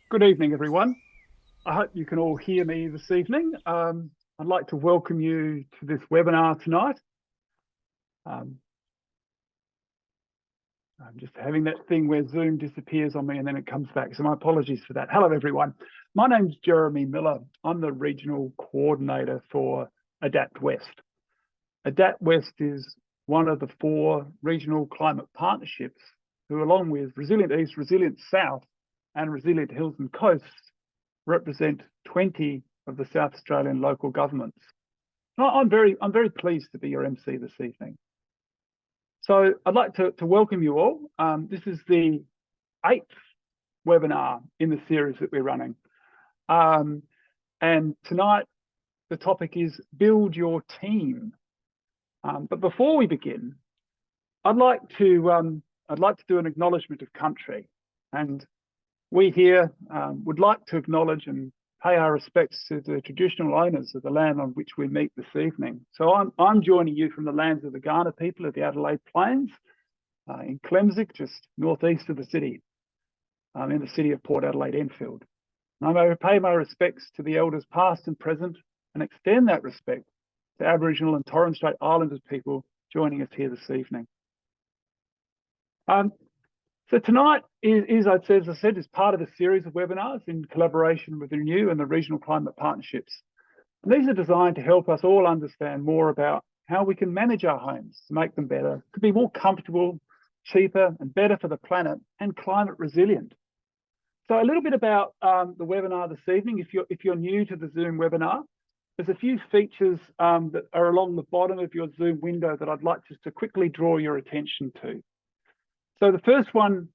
Good evening, everyone. I hope you can all hear me this evening. I'd like to welcome you to this webinar tonight. Um, I'm just having that thing where Zoom disappears on me and then it comes back, so my apologies for that. Hello, everyone. My name's Jeremy Miller. I'm the Regional Coordinator for Adapt West. Adapt West is one of the 4 regional climate partnerships who, along with Resilient East, Resilient South, and Resilient Hills and Coasts, represent 20 of the South Australian local governments. I'm very pleased to be your MC this evening. So I'd like to welcome you all. This is the 8th webinar in the series that we're running. And tonight, the topic is build your team. But before we begin, I'd like to do an acknowledgement of country. And we here would like to acknowledge and pay our respects to the traditional owners of the land on which we meet this evening. So I'm joining you from the lands of the Kaurna people of the Adelaide Plains in Clemsic, just northeast of the city, in the city of Port Adelaide Enfield. And I pay my respects to the elders past and present and extend that respect to Aboriginal and Torres Strait Islanders people joining us here this evening. So tonight as I said, is part of a series of webinars in collaboration with Renew and the Regional Climate Partnerships. And these are designed to help us all understand more about how we can manage our homes to make them better, to be more comfortable, cheaper, and better for the planet and climate resilient. So a little bit about the webinar this evening. If you're new to the Zoom webinar, there's a few features that are along the bottom of your Zoom window that I'd like just to quickly draw your attention to. So the first one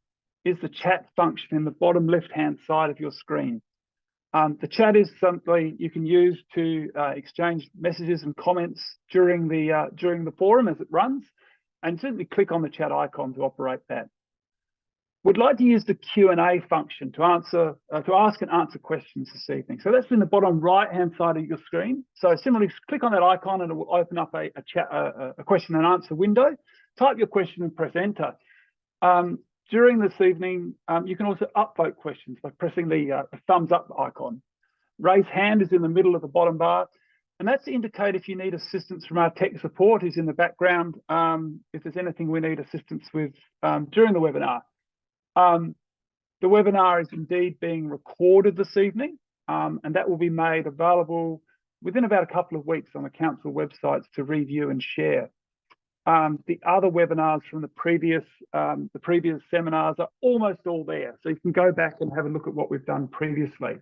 is the chat function in the bottom left-hand side of your screen. The chat is something you can use to exchange messages and comments during the forum as it runs, and simply click on the chat icon to operate that. We'd like to use the Q&A function to ask and answer questions this evening. So that's in the bottom right-hand side of your screen. So similarly, click on that icon and it will open up a question and answer window. Type your question and press enter. During this evening, you can also upvote questions by pressing the thumbs up icon. Raise hand is in the middle of the bottom bar, and that's to indicate if you need assistance from our tech support who's in the background, if there's anything we need assistance with during the webinar. The webinar is indeed being recorded this evening, and that will be made available within about a couple of weeks on the council websites to review and share. The other webinars from the previous seminars are almost all there, so you can go back and have a look at what we've done previously.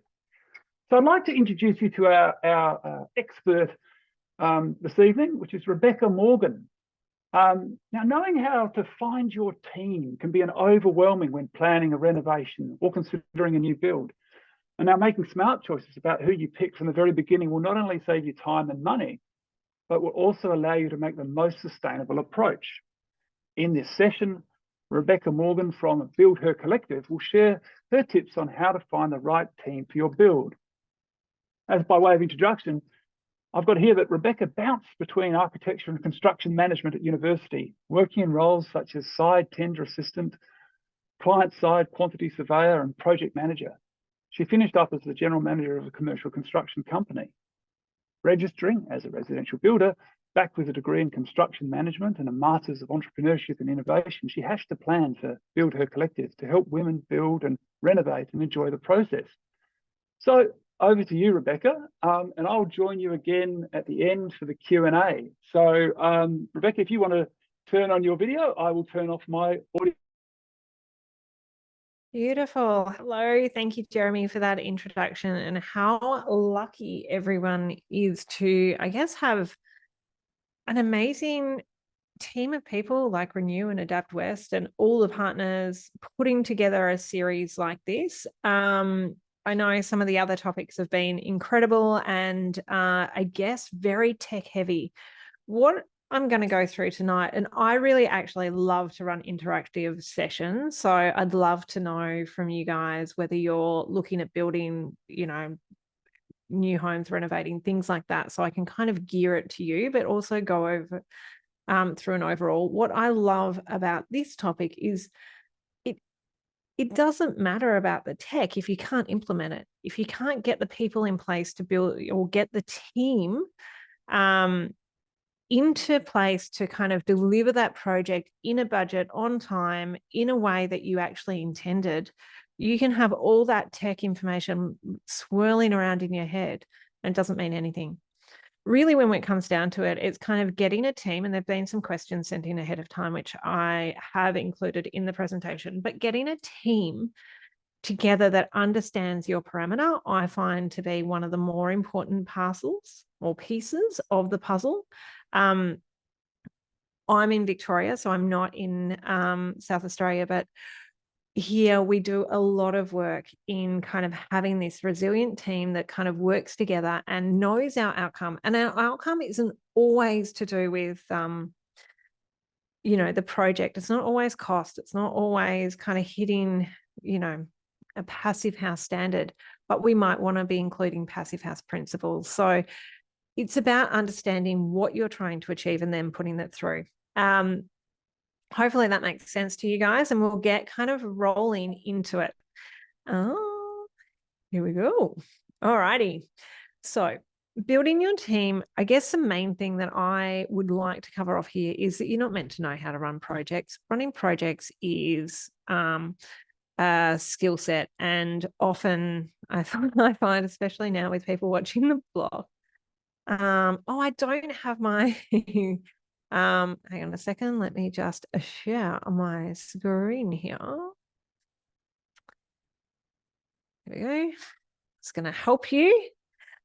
So I'd like to introduce you to our expert this evening, which is Rebeka Morgan. Now, knowing how to find your team can be overwhelming when planning a renovation or considering a new build. And now making smart choices about who you pick from the very beginning will not only save you time and money, but will also allow you to make the most sustainable approach. In this session, Rebeka Morgan from Build Her Collective will share her tips on how to find the right team for your build. As by way of introduction, I've got here that Rebeka bounced between architecture and construction management at university, working in roles such as side tender assistant, client-side quantity surveyor, and project manager. She finished up as the general manager of a commercial construction company. Registering as a residential builder, backed with a degree in construction management and a Masters of Entrepreneurship and Innovation, she hashed a plan to Build Her Collective to help women build and renovate and enjoy the process. So over to you, Rebeka, and I'll join you again at the end for the Q&A. So Rebeka, if you want to turn on your video, I will turn off my audio. Beautiful. Hello. Thank you, Jeremy, for that introduction, and how lucky everyone is to, I guess, have an amazing team of people like Renew and Adapt West and all the partners putting together a series like this. I know some of the other topics have been incredible and I guess very tech heavy. What I'm going to go through tonight, and I really actually love to run interactive sessions. So I'd love to know from you guys whether you're looking at building, new homes, renovating, things like that. So I can kind of gear it to you, but also go over through an overall. What I love about this topic is it doesn't matter about the tech if you can't implement it, if you can't get the people in place to build or get the team into place to kind of deliver that project in a budget, on time, in a way that you actually intended. You can have all that tech information swirling around in your head and it doesn't mean anything. Really, when it comes down to it, it's kind of getting a team, and there've been some questions sent in ahead of time, which I have included in the presentation, but getting a team together that understands your parameter, I find to be one of the more important parcels or pieces of the puzzle. I'm in Victoria, so I'm not in South Australia, but here we do a lot of work in kind of having this resilient team that kind of works together and knows our outcome. And our outcome isn't always to do with, you know, the project. It's not always cost. It's not always kind of hitting, you know, a passive house standard, but we might want to be including passive house principles. So it's about understanding what you're trying to achieve and then putting that through. Hopefully that makes sense to you guys, and we'll get kind of rolling into it. Oh, here we go. All righty. So building your team, I guess the main thing that I would like to cover off here is that you're not meant to know how to run projects. Running projects is a skill set, and often I find, especially now with people watching the blog, oh, I don't have my hang on a second, let me just share my screen here. There we go. It's going to help you.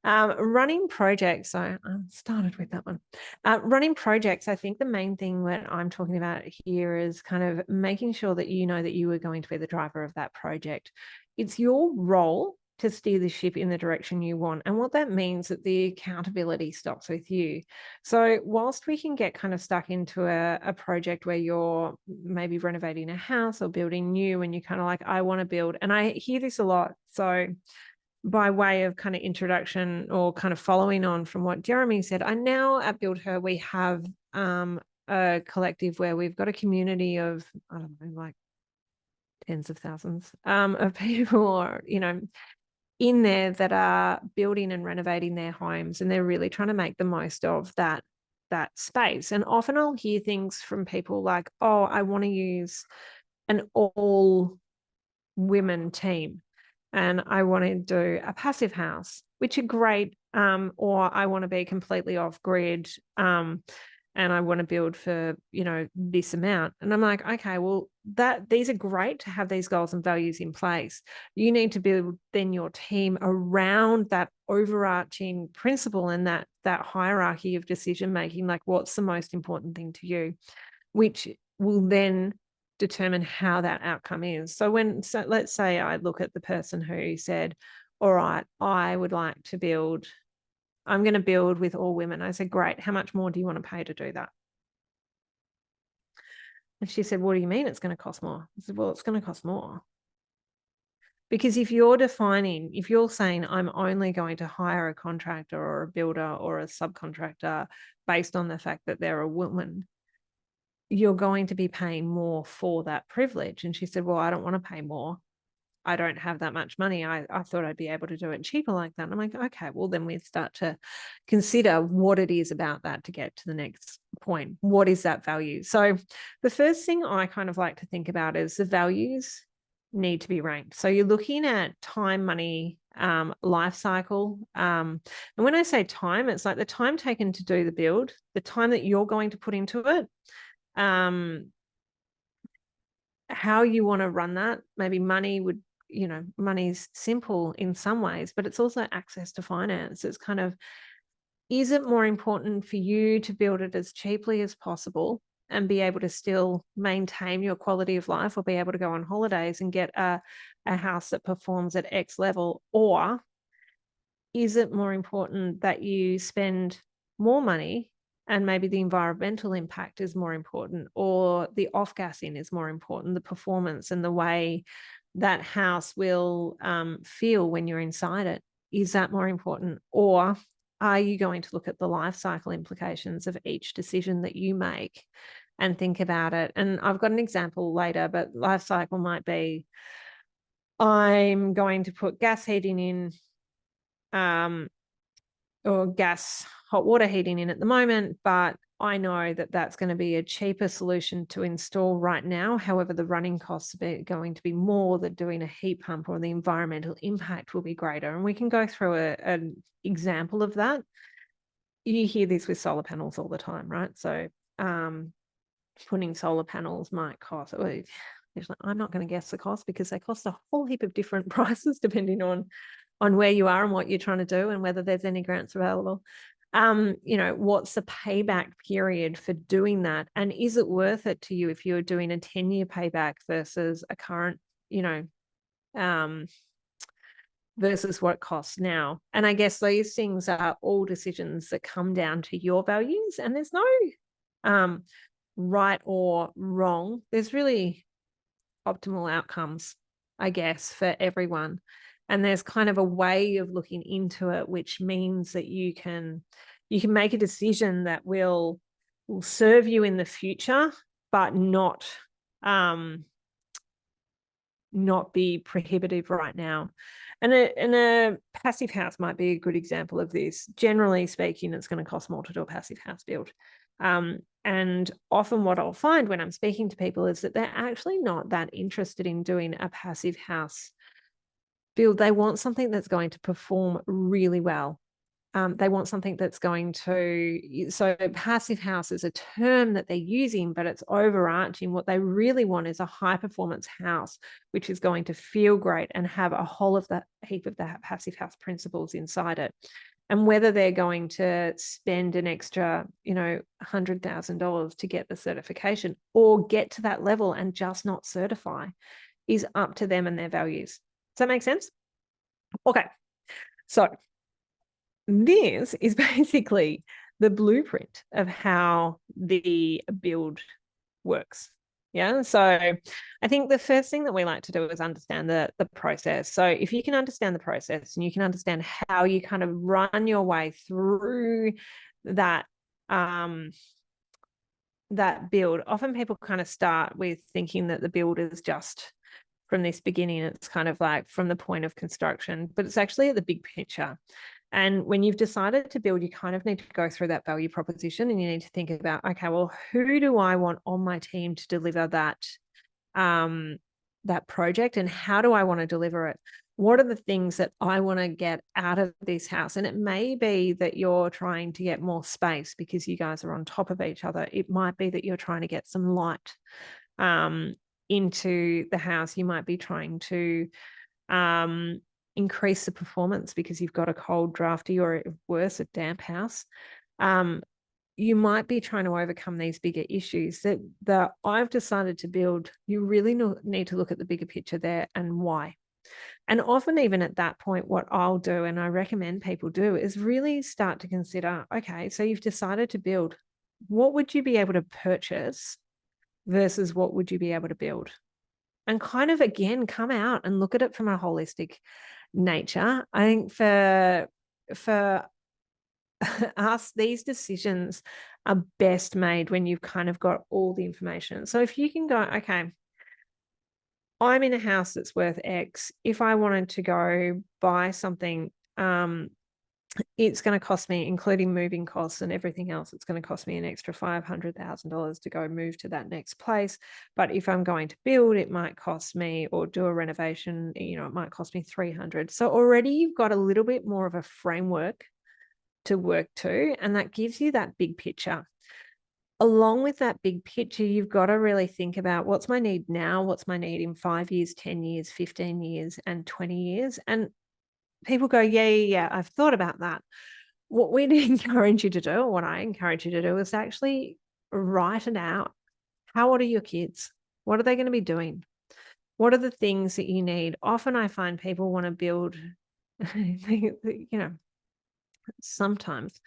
Running projects. So I started with that one. Running projects, I think the main thing that I'm talking about here is kind of making sure that you know that you are going to be the driver of that project. It's your role to steer the ship in the direction you want. And what that means that the accountability stops with you. So whilst we can get kind of stuck into a project where you're maybe renovating a house or building new, and you're kind of like, I want to build, and I hear this a lot. So by way of kind of introduction or kind of following on from what Jeremy said, I now at Build Her, we have a collective where we've got a community of, I don't know, like tens of thousands of people, or, you know, in there that are building and renovating their homes, and they're really trying to make the most of that space. And often I'll hear things from people like, oh, I want to use an all women team, and I want to do a passive house, which are great, or I want to be completely off grid, and I want to build for, you know, this amount. And I'm like, okay, well, these are great to have these goals and values in place. You need to build then your team around that overarching principle and that hierarchy of decision making, like what's the most important thing to you, which will then determine how that outcome is. So let's say I look at the person who said, all right, I would like to build, I'm going to build with all women. I said, great. How much more do you want to pay to do that? And she said, what do you mean it's going to cost more? I said, well, it's going to cost more. Because if you're saying I'm only going to hire a contractor or a builder or a subcontractor based on the fact that they're a woman, you're going to be paying more for that privilege. And she said, well, I don't want to pay more. I don't have that much money. I thought I'd be able to do it cheaper like that. And I'm like, okay, well, then we start to consider what it is about that to get to the next point. What is that value? So the first thing I kind of like to think about is the values need to be ranked. So you're looking at time, money, life cycle. And when I say time, it's like the time taken to do the build, the time that you're going to put into it, how you want to run that. Maybe money would, you know, money's simple in some ways, but it's also access to finance. It's kind of, is it more important for you to build it as cheaply as possible and be able to still maintain your quality of life, or be able to go on holidays and get a house that performs at X level? Or is it more important that you spend more money and maybe the environmental impact is more important, or the off-gassing is more important, the performance and the way that house will feel when you're inside it? Is that more important? Or are you going to look at the life cycle implications of each decision that you make and think about it? And I've got an example later, but life cycle might be, I'm going to put gas heating in, or gas hot water heating in at the moment, but I know that that's going to be a cheaper solution to install right now. However, the running costs are going to be more than doing a heat pump, or the environmental impact will be greater. And we can go through an example of that. You hear this with solar panels all the time, right? So putting solar panels might cost, I'm not going to guess the cost, because they cost a whole heap of different prices depending on where you are and what you're trying to do and whether there's any grants available. What's the payback period for doing that? And is it worth it to you if you're doing a 10-year payback versus a current, versus what it costs now? And I guess these things are all decisions that come down to your values, and there's no right or wrong. There's really optimal outcomes, I guess, for everyone. And there's kind of a way of looking into it, which means that you can make a decision that will serve you in the future, but not be prohibitive right now. And a passive house might be a good example of this. Generally speaking, it's going to cost more to do a passive house build. And often what I'll find when I'm speaking to people is that they're actually not that interested in doing a passive house build. They want something that's going to perform really well. They want something that's going to, so passive house is a term that they're using, but it's overarching. What they really want is a high performance house, which is going to feel great and have a whole of that heap of that passive house principles inside it. And whether they're going to spend an extra, $100,000 to get the certification or get to that level and just not certify is up to them and their values. Does that make sense? Okay. So this is basically the blueprint of how the build works. Yeah. So I think the first thing that we like to do is understand the process. So if you can understand the process and you can understand how you kind of run your way through that, that build, often people kind of start with thinking that the build is just from this beginning. It's kind of like from the point of construction, but it's actually at the big picture. And when you've decided to build, you kind of need to go through that value proposition, and you need to think about, okay, well, who do I want on my team to deliver that, that project, and how do I want to deliver it? What are the things that I want to get out of this house? And it may be that you're trying to get more space because you guys are on top of each other. It might be that you're trying to get some light into the house. You might be trying to increase the performance because you've got a cold, drafty, or worse, a damp house. You might be trying to overcome these bigger issues that I've decided to build. You really need to look at the bigger picture there and why. And often even at that point, what I'll do, and I recommend people do, is really start to consider, okay, so you've decided to build. What would you be able to purchase versus what would you be able to build? And kind of, again, come out and look at it from a holistic nature. I think for us, these decisions are best made when you've kind of got all the information. So if you can go, okay, I'm in a house that's worth X. If I wanted to go buy something, it's going to cost me, including moving costs and everything else, it's going to cost me an extra $500,000 to go move to that next place. But if I'm going to build, it might cost me, or do a renovation, it might cost me $300. So already you've got a little bit more of a framework to work to, and that gives you that big picture. Along with that big picture, you've got to really think about, what's my need now? What's my need in 5 years, 10 years, 15 years, and 20 years? And people go, yeah, I've thought about that. What we'd encourage you to do, or what I encourage you to do, is actually write it out. How old are your kids? What are they going to be doing? What are the things that you need? Often I find people want to build, sometimes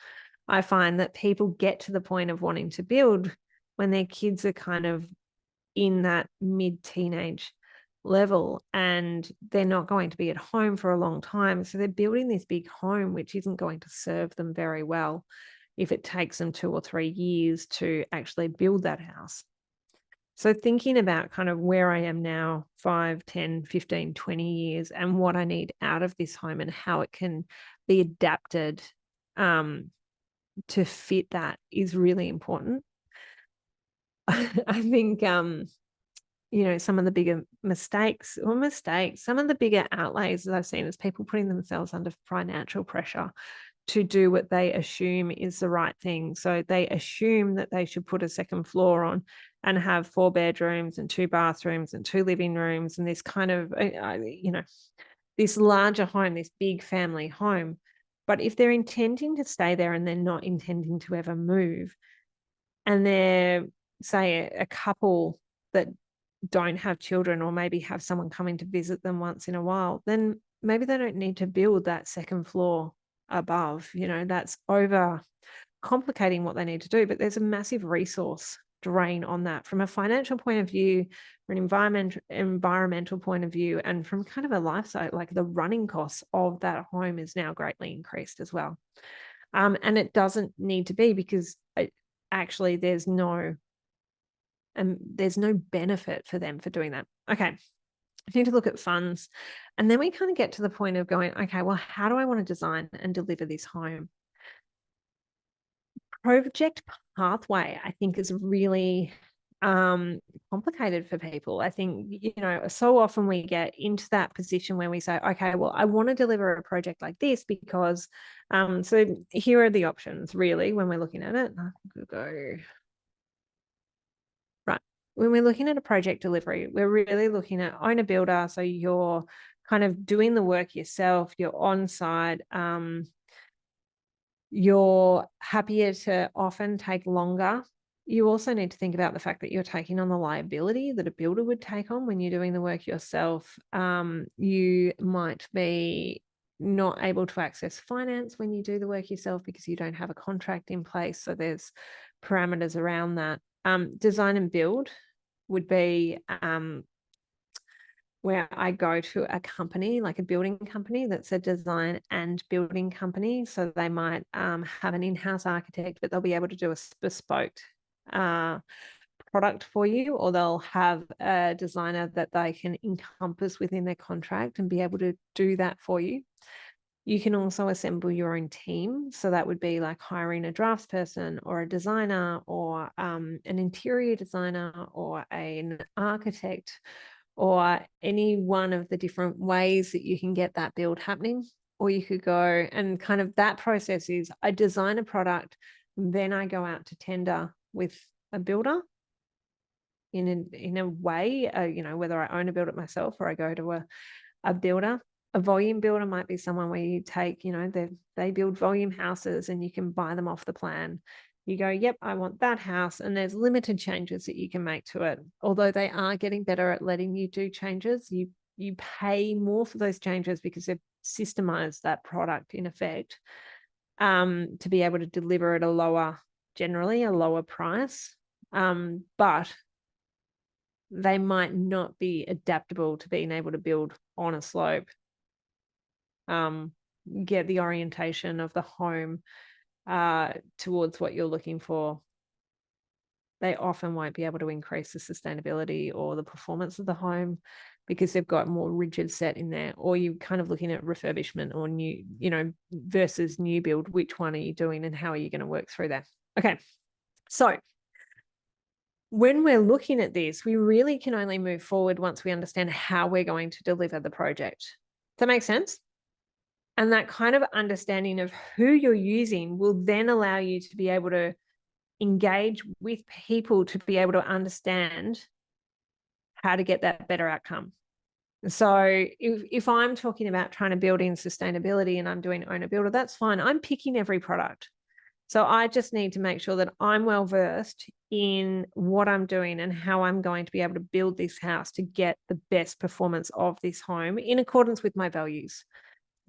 I find that people get to the point of wanting to build when their kids are kind of in that mid-teenage level, and they're not going to be at home for a long time. So they're building this big home, which isn't going to serve them very well if it takes them 2 or 3 years to actually build that house. So thinking about kind of where I am now, 5, 10, 15, 20 years, and what I need out of this home and how it can be adapted to fit that is really important. I think, some of the bigger some of the bigger outlays that I've seen is people putting themselves under financial pressure to do what they assume is the right thing. So they assume that they should put a second floor on and have 4 bedrooms and 2 bathrooms and 2 living rooms and this kind of, this larger home, this big family home. But if they're intending to stay there and they're not intending to ever move, and they're, say, a couple that don't have children or maybe have someone coming to visit them once in a while, then maybe they don't need to build that second floor above. That's over complicating what they need to do, but there's a massive resource drain on that from a financial point of view, from an environmental point of view, and from kind of a lifestyle, like the running costs of that home is now greatly increased as well. And it doesn't need to be, because actually there's no benefit for them for doing that. Okay, I need to look at funds. And then we kind of get to the point of going, okay, well, how do I want to design and deliver this home? Project pathway, I think, is really complicated for people. I think, so often we get into that position where we say, okay, well, I want to deliver a project like this because, so here are the options really when we're looking at it. I think we'll go right. When we're looking at a project delivery, we're really looking at owner builder. So you're kind of doing the work yourself, you're on site, you're happier to often take longer. You also need to think about the fact that you're taking on the liability that a builder would take on when you're doing the work yourself. You might be not able to access finance when you do the work yourself because you don't have a contract in place. So there's parameters around that. Design and build would be where I go to a company, like a building company that's a design and building company. So they might have an in-house architect, but they'll be able to do a bespoke product for you, or they'll have a designer that they can encompass within their contract and be able to do that for you. You can also assemble your own team. So that would be like hiring a draftsperson or a designer or an interior designer or an architect, or any one of the different ways that you can get that build happening. Or you could go and kind of, that process is I design a product, then I go out to tender with a builder in a way, whether I own or build it myself or I go to a builder. A volume builder might be someone where you take, they build volume houses and you can buy them off the plan. You go, yep, I want that house, and there's limited changes that you can make to it. Although they are getting better at letting you do changes, you pay more for those changes because they've systemized that product in effect, to be able to deliver at generally a lower price. But they might not be adaptable to being able to build on a slope, get the orientation of the home towards what you're looking for. They often won't be able to increase the sustainability or the performance of the home because they've got more rigid set in there. Or you're kind of looking at refurbishment or new, versus new build. Which one are you doing and how are you going to work through that? Okay, so when we're looking at this, we really can only move forward once we understand how we're going to deliver the project. Does that make sense? And that kind of understanding of who you're using will then allow you to be able to engage with people to be able to understand how to get that better outcome. So if I'm talking about trying to build in sustainability and I'm doing owner builder, that's fine. I'm picking every product. So I just need to make sure that I'm well versed in what I'm doing and how I'm going to be able to build this house to get the best performance of this home in accordance with my values.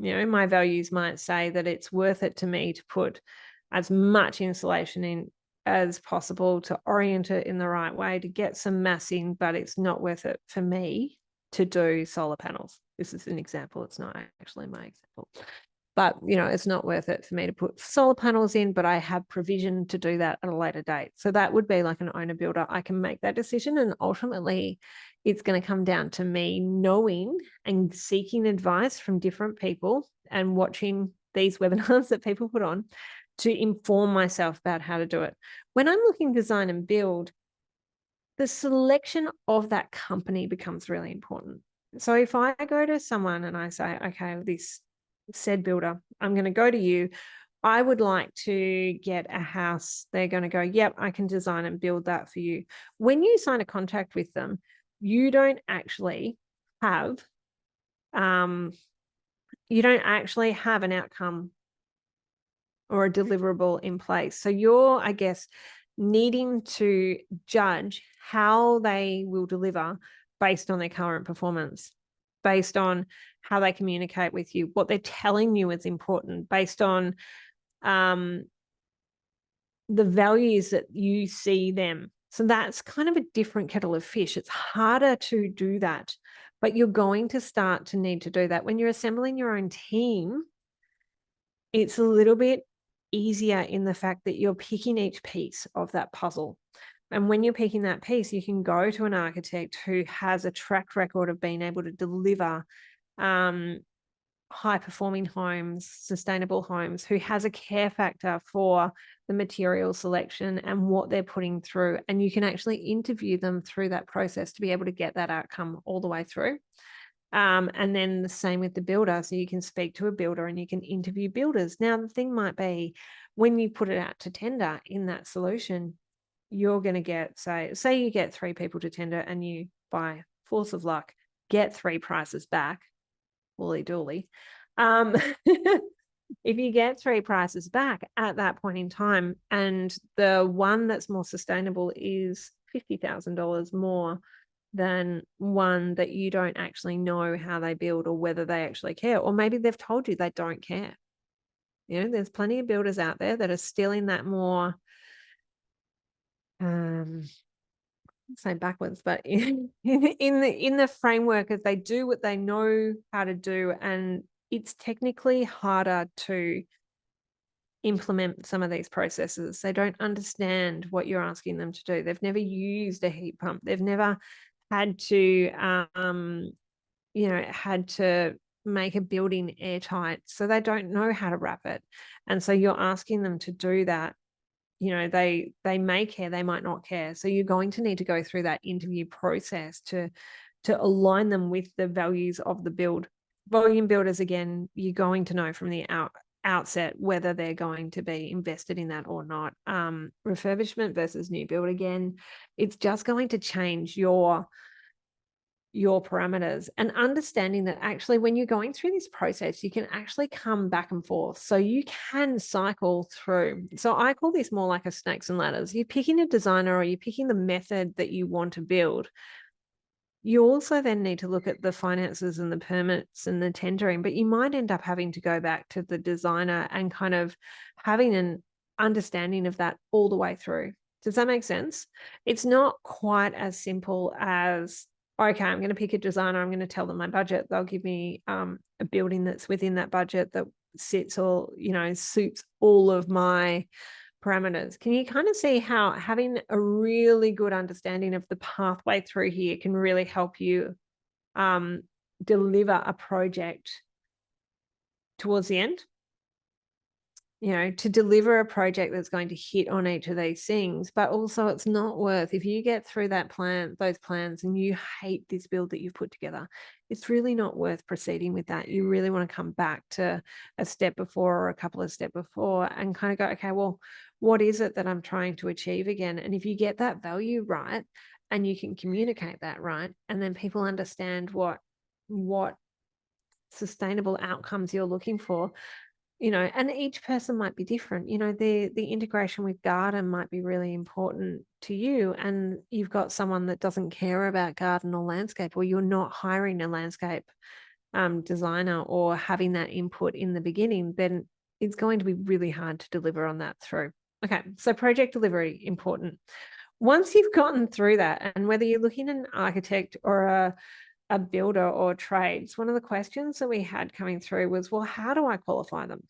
My values might say that it's worth it to me to put as much insulation in as possible, to orient it in the right way, to get some massing, but it's not worth it for me to do solar panels. This is an example. It's not actually my example. but it's not worth it for me to put solar panels in, but I have provision to do that at a later date. So that would be like an owner builder. I can make that decision, and ultimately it's going to come down to me knowing and seeking advice from different people and watching these webinars that people put on to inform myself about how to do it. When I'm looking design and build, the selection of that company becomes really important. So if I go to someone and I say, okay, this said builder, I'm going to go to you, I would like to get a house. They're going to go, yep, I can design and build that for you. When you sign a contract with them, you don't actually have an outcome or a deliverable in place. So you're, I guess, needing to judge how they will deliver based on their current performance, based on how they communicate with you, what they're telling you is important, based on the values that you see them. So that's kind of a different kettle of fish. It's harder to do that, but you're going to start to need to do that. When you're assembling your own team, it's a little bit easier in the fact that you're picking each piece of that puzzle. And when you're picking that piece, you can go to an architect who has a track record of being able to deliver high-performing homes, sustainable homes, who has a care factor for the material selection and what they're putting through. And you can actually interview them through that process to be able to get that outcome all the way through. And then the same with the builder. So you can speak to a builder and you can interview builders. Now, the thing might be when you put it out to tender in that solution, you're going to get, say you get 3 people to tender and you, by force of luck, get 3 prices back. Woolly dooly. If you get 3 prices back at that point in time, and the one that's more sustainable is $50,000 more than one that you don't actually know how they build or whether they actually care, or maybe they've told you they don't care. There's plenty of builders out there that are still in that more say backwards, but in the framework of they do what they know how to do, and it's technically harder to implement some of these processes. They don't understand what you're asking them to do. They've never used a heat pump. They've never had to make a building airtight, so they don't know how to wrap it. And so you're asking them to do that. They may care, they might not care. So you're going to need to go through that interview process to align them with the values of the build. Volume builders, again, you're going to know from the outset whether they're going to be invested in that or not. Refurbishment versus new build, again, it's just going to change your parameters, and understanding that actually when you're going through this process, you can actually come back and forth. So you can cycle through. So I call this more like a snakes and ladders. You're picking a designer or you're picking the method that you want to build. You also then need to look at the finances and the permits and the tendering, but you might end up having to go back to the designer and kind of having an understanding of that all the way through. Does that make sense? It's not quite as simple as, okay, I'm going to pick a designer, I'm going to tell them my budget. They'll give me a building that's within that budget that suits all of my parameters. Can you kind of see how having a really good understanding of the pathway through here can really help you deliver a project towards the end? To deliver a project that's going to hit on each of these things, but also it's not worth, if you get through those plans and you hate this build that you've put together, it's really not worth proceeding with that. You really want to come back to a step before or a couple of steps before and kind of go, okay, well, what is it that I'm trying to achieve again? And if you get that value right and you can communicate that right, and then people understand what sustainable outcomes you're looking for, and each person might be different. The integration with garden might be really important to you, and you've got someone that doesn't care about garden or landscape, or you're not hiring a landscape designer or having that input in the beginning, then it's going to be really hard to deliver on that through. Okay, so project delivery, important. Once you've gotten through that, and whether you're looking at an architect or a builder or trades, one of the questions that we had coming through was, well, how do I qualify them?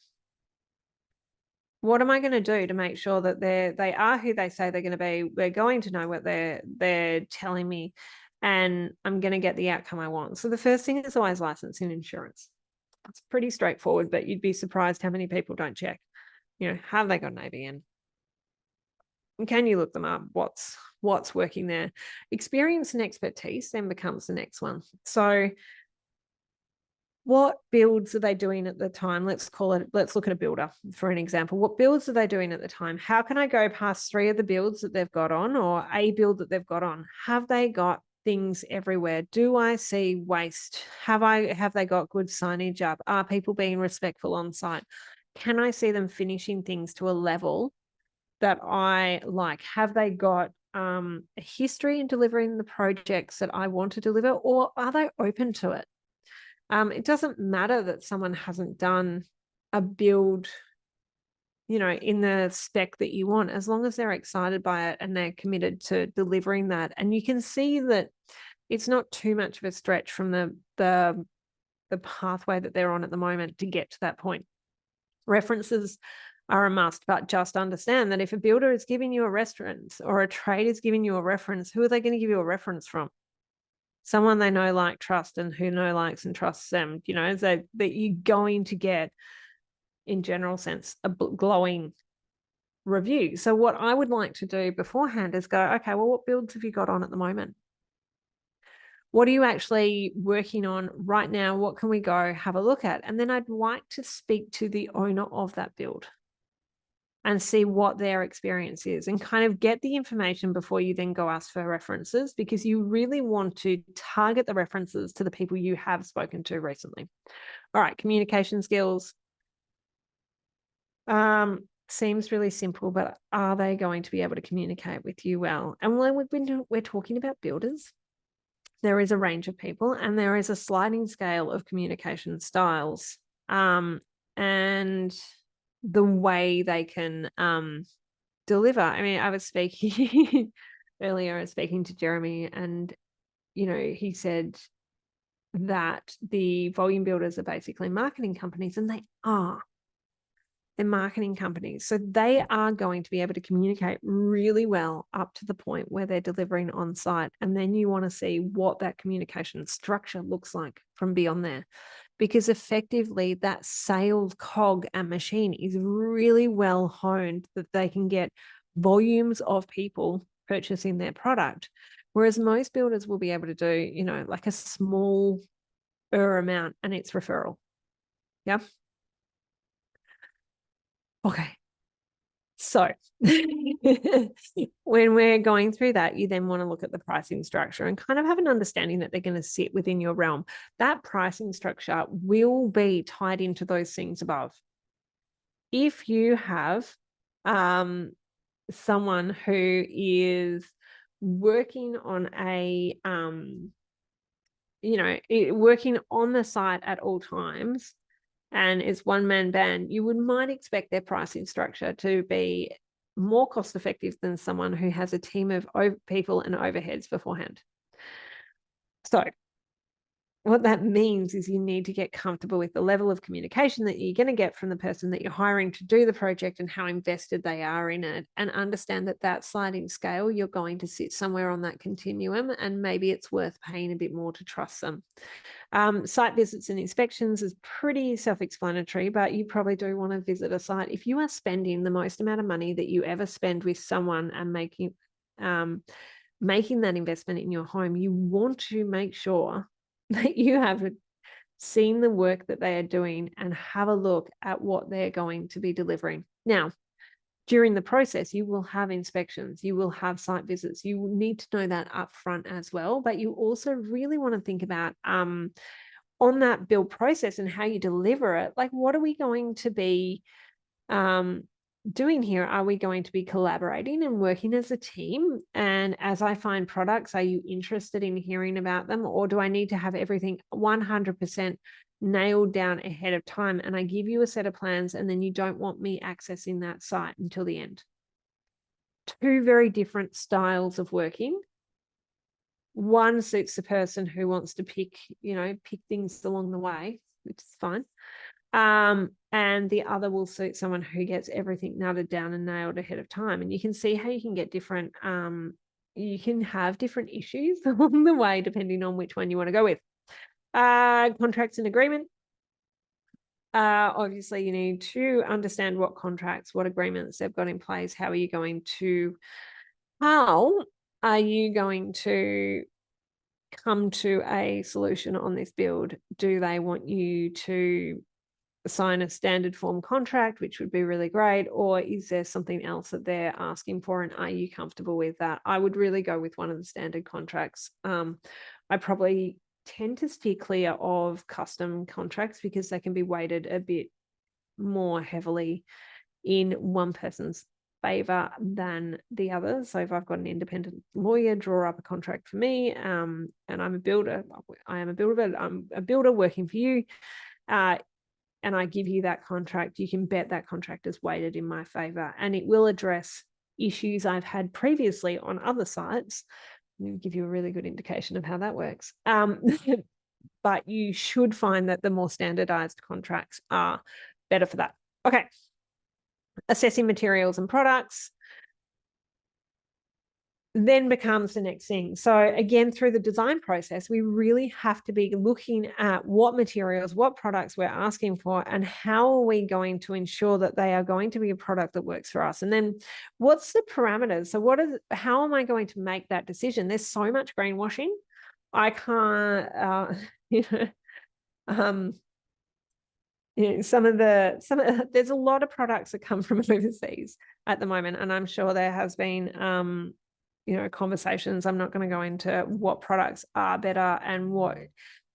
What am I going to do to make sure that they are who they say they're going to be? We're going to know what they're telling me, and I'm going to get the outcome I want. So the first thing is always license and insurance. It's pretty straightforward, but you'd be surprised how many people don't check. Have they got an ABN? Can you look them up? What's working there? Experience and expertise then becomes the next one. So what builds are they doing at the time? Let's look at a builder for an example. What builds are they doing at the time? How can I go past 3 of the builds that they've got on, or a build that they've got on? Have they got things everywhere? Do I see waste? Have they got good signage up? Are people being respectful on site? Can I see them finishing things to a level that I like? Have they got a history in delivering the projects that I want to deliver, or are they open to it? It doesn't matter that someone hasn't done a build, in the spec that you want, as long as they're excited by it and they're committed to delivering that. And you can see that it's not too much of a stretch from the pathway that they're on at the moment to get to that point. References are a must, but just understand that if a builder is giving you a reference or a trade is giving you a reference, who are they going to give you a reference from? Someone they know, like, trust, and who know, likes, and trusts them, that you're going to get, in general sense, a glowing review. So what I would like to do beforehand is go, okay, well, what builds have you got on at the moment? What are you actually working on right now? What can we go have a look at? And then I'd like to speak to the owner of that build and see what their experience is, and kind of get the information before you then go ask for references, because you really want to target the references to the people you have spoken to recently. All right, communication skills. Seems really simple, but are they going to be able to communicate with you well? And when we're talking about builders, there is a range of people, and there is a sliding scale of communication styles. And the way they can deliver. I mean, I was speaking earlier, I was speaking to Jeremy, and, he said that the volume builders are basically marketing companies, and they are. They're marketing companies. So they are going to be able to communicate really well up to the point where they're delivering on site. And then you want to see what that communication structure looks like from beyond there, because effectively that sales cog and machine is really well honed, that they can get volumes of people purchasing their product. Whereas most builders will be able to do, like a small amount, and it's referral. Yeah. Okay. So when we're going through that, you then want to look at the pricing structure and kind of have an understanding that they're going to sit within your realm. That pricing structure will be tied into those things above. If you have someone who is working on working on the site at all times, and it's one-man band, you might expect their pricing structure to be more cost effective than someone who has a team of people and overheads beforehand. So what that means is you need to get comfortable with the level of communication that you're going to get from the person that you're hiring to do the project and how invested they are in it, and understand that sliding scale, you're going to sit somewhere on that continuum, and maybe it's worth paying a bit more to trust them. Site visits and inspections is pretty self-explanatory, but you probably do want to visit a site. If you are spending the most amount of money that you ever spend with someone and making that investment in your home, you want to make sure that you have seen the work that they are doing and have a look at what they're going to be delivering. Now, during the process, you will have inspections, you will have site visits. You need to know that up front as well, but you also really want to think about on that build process and how you deliver it. Like, what are we going to be doing here? Are we going to be collaborating and working as a team? And as I find products, are you interested in hearing about them? Or do I need to have everything 100% nailed down ahead of time, and I give you a set of plans and then you don't want me accessing that site until the end? Two very different styles of working. one suits the person who wants to pick things along the way, which is fine. And the other will suit someone who gets everything nailed down and nailed ahead of time. And you can see how you can get different, you can have different issues along the way, depending on which one you want to go with. Contracts and agreement. Obviously, you need to understand what contracts, what agreements they've got in place. How are you going to come to a solution on this build? Do they want you to sign a standard form contract, which would be really great, or is there something else that they're asking for, and are you comfortable with that? I would really go with one of the standard contracts. I probably tend to steer clear of custom contracts because they can be weighted a bit more heavily in one person's favor than the other. So if I've got an independent lawyer draw up a contract for me, and I'm a builder, but I'm a builder working for you, and I give you that contract, you can bet that contract is weighted in my favor, and it will address issues I've had previously on other sites. I'll give you a really good indication of how that works. But you should find that the more standardized contracts are better for that. Okay. Assessing materials and products then becomes the next thing. So again, through the design process, we really have to be looking at what materials, what products we're asking for, and how are we going to ensure that they are going to be a product that works for us. And then what's the parameters? So how am I going to make that decision? There's so much greenwashing. I can't, there's a lot of products that come from overseas at the moment, and I'm sure there has been conversations. I'm not going to go into what products are better and what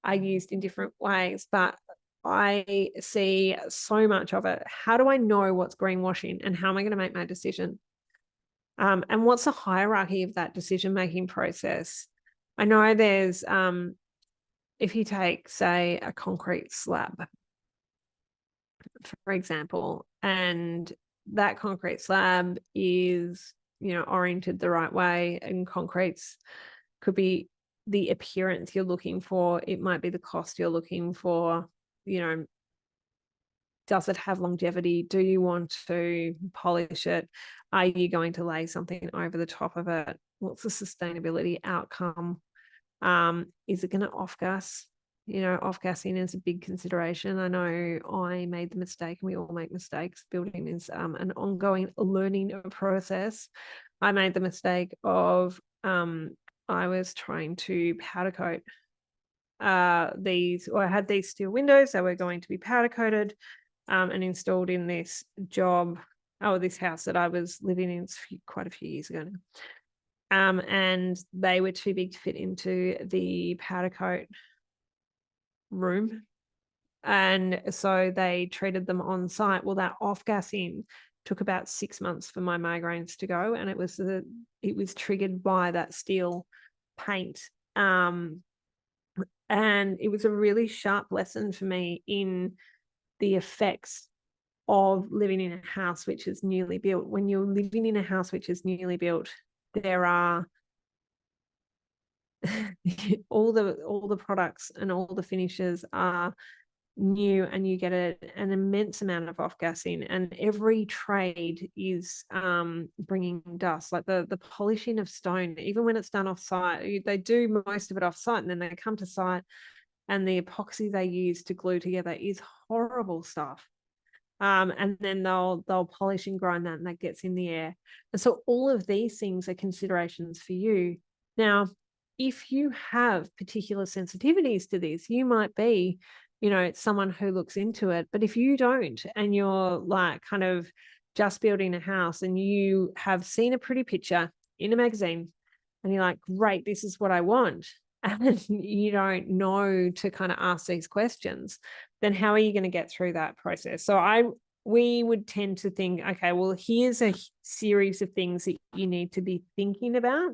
are used in different ways, but I see so much of it. How do I know what's greenwashing, and how am I going to make my decision? And what's the hierarchy of that decision-making process? I know there's, if you take, say, a concrete slab, for example, and that concrete slab is oriented the right way, and concretes could be the appearance you're looking for, it might be the cost you're looking for, does it have longevity? Do you want to polish it? Are you going to lay something over the top of it? What's the sustainability outcome? Is it going to off-gas? Off-gassing is a big consideration. I know I made the mistake, and we all make mistakes. Building is an ongoing learning process. I made the mistake of I was trying to powder coat I had these steel windows that were going to be powder coated and installed in this house that I was living in quite a few years ago now. And they were too big to fit into the powder coat room, and so they treated them on site. Well, that off-gassing took about 6 months for my migraines to go, and it was triggered by that steel paint, and it was a really sharp lesson for me in the effects of living in a house which is newly built. When you're living in a house which is newly built, there are all the products and all the finishes are new, and you get an immense amount of off-gassing, and every trade is bringing dust. Like the polishing of stone, even when it's done off-site, they do most of it off-site, and then they come to site, and the epoxy they use to glue together is horrible stuff. And then they'll polish and grind that, and that gets in the air. And so all of these things are considerations for you. Now, if you have particular sensitivities to this, you might be, someone who looks into it. But if you don't, and you're like kind of just building a house, and you have seen a pretty picture in a magazine, and you're like, great, this is what I want, and you don't know to kind of ask these questions, then how are you going to get through that process? So we would tend to think, okay, well, here's a series of things that you need to be thinking about.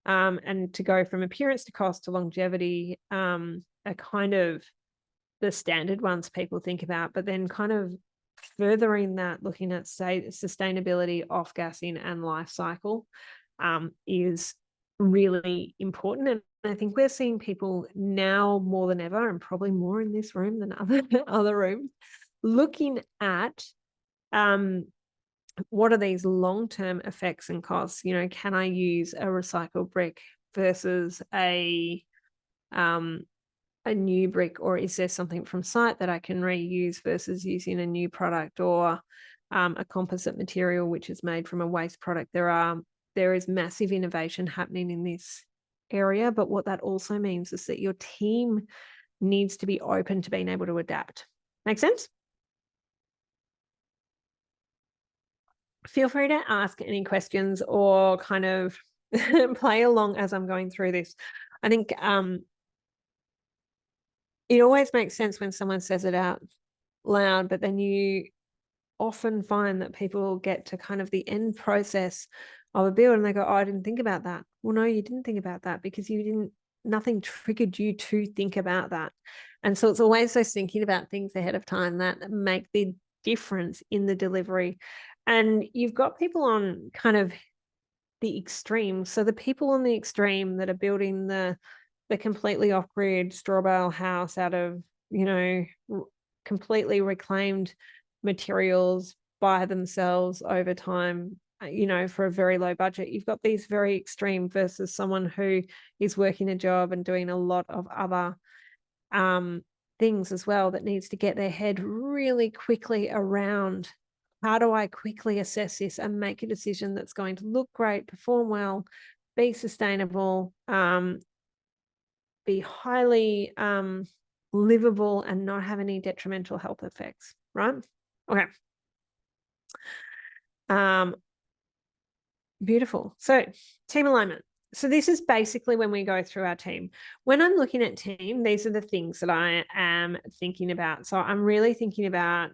And to go from appearance to cost to longevity are kind of the standard ones people think about, but then kind of furthering that, looking at, say, sustainability, off-gassing, and life cycle is really important. And I think we're seeing people now more than ever, and probably more in this room than other rooms, looking at what are these long-term effects and costs? You know, can I use a recycled brick versus a new brick, or is there something from site that I can reuse versus using a new product, or a composite material which is made from a waste product? There is massive innovation happening in this area, but what that also means is that your team needs to be open to being able to adapt. Make sense? Feel free to ask any questions or kind of play along as I'm going through this. I think it always makes sense when someone says it out loud, but then you often find that people get to kind of the end process of a build and they go, oh, I didn't think about that. Well, no, you didn't think about that because nothing triggered you to think about that. And so it's always those thinking about things ahead of time that make the difference in the delivery. And you've got people on kind of the extreme. So the people on the extreme that are building the completely off-grid straw bale house out of, you know, completely reclaimed materials by themselves over time, you know, for a very low budget. You've got these very extreme versus someone who is working a job and doing a lot of other things as well, that needs to get their head really quickly around, how do I quickly assess this and make a decision that's going to look great, perform well, be sustainable, be highly livable, and not have any detrimental health effects, right? Okay. Beautiful. So team alignment. So this is basically when we go through our team. When I'm looking at team, these are the things that I am thinking about. So I'm really thinking about,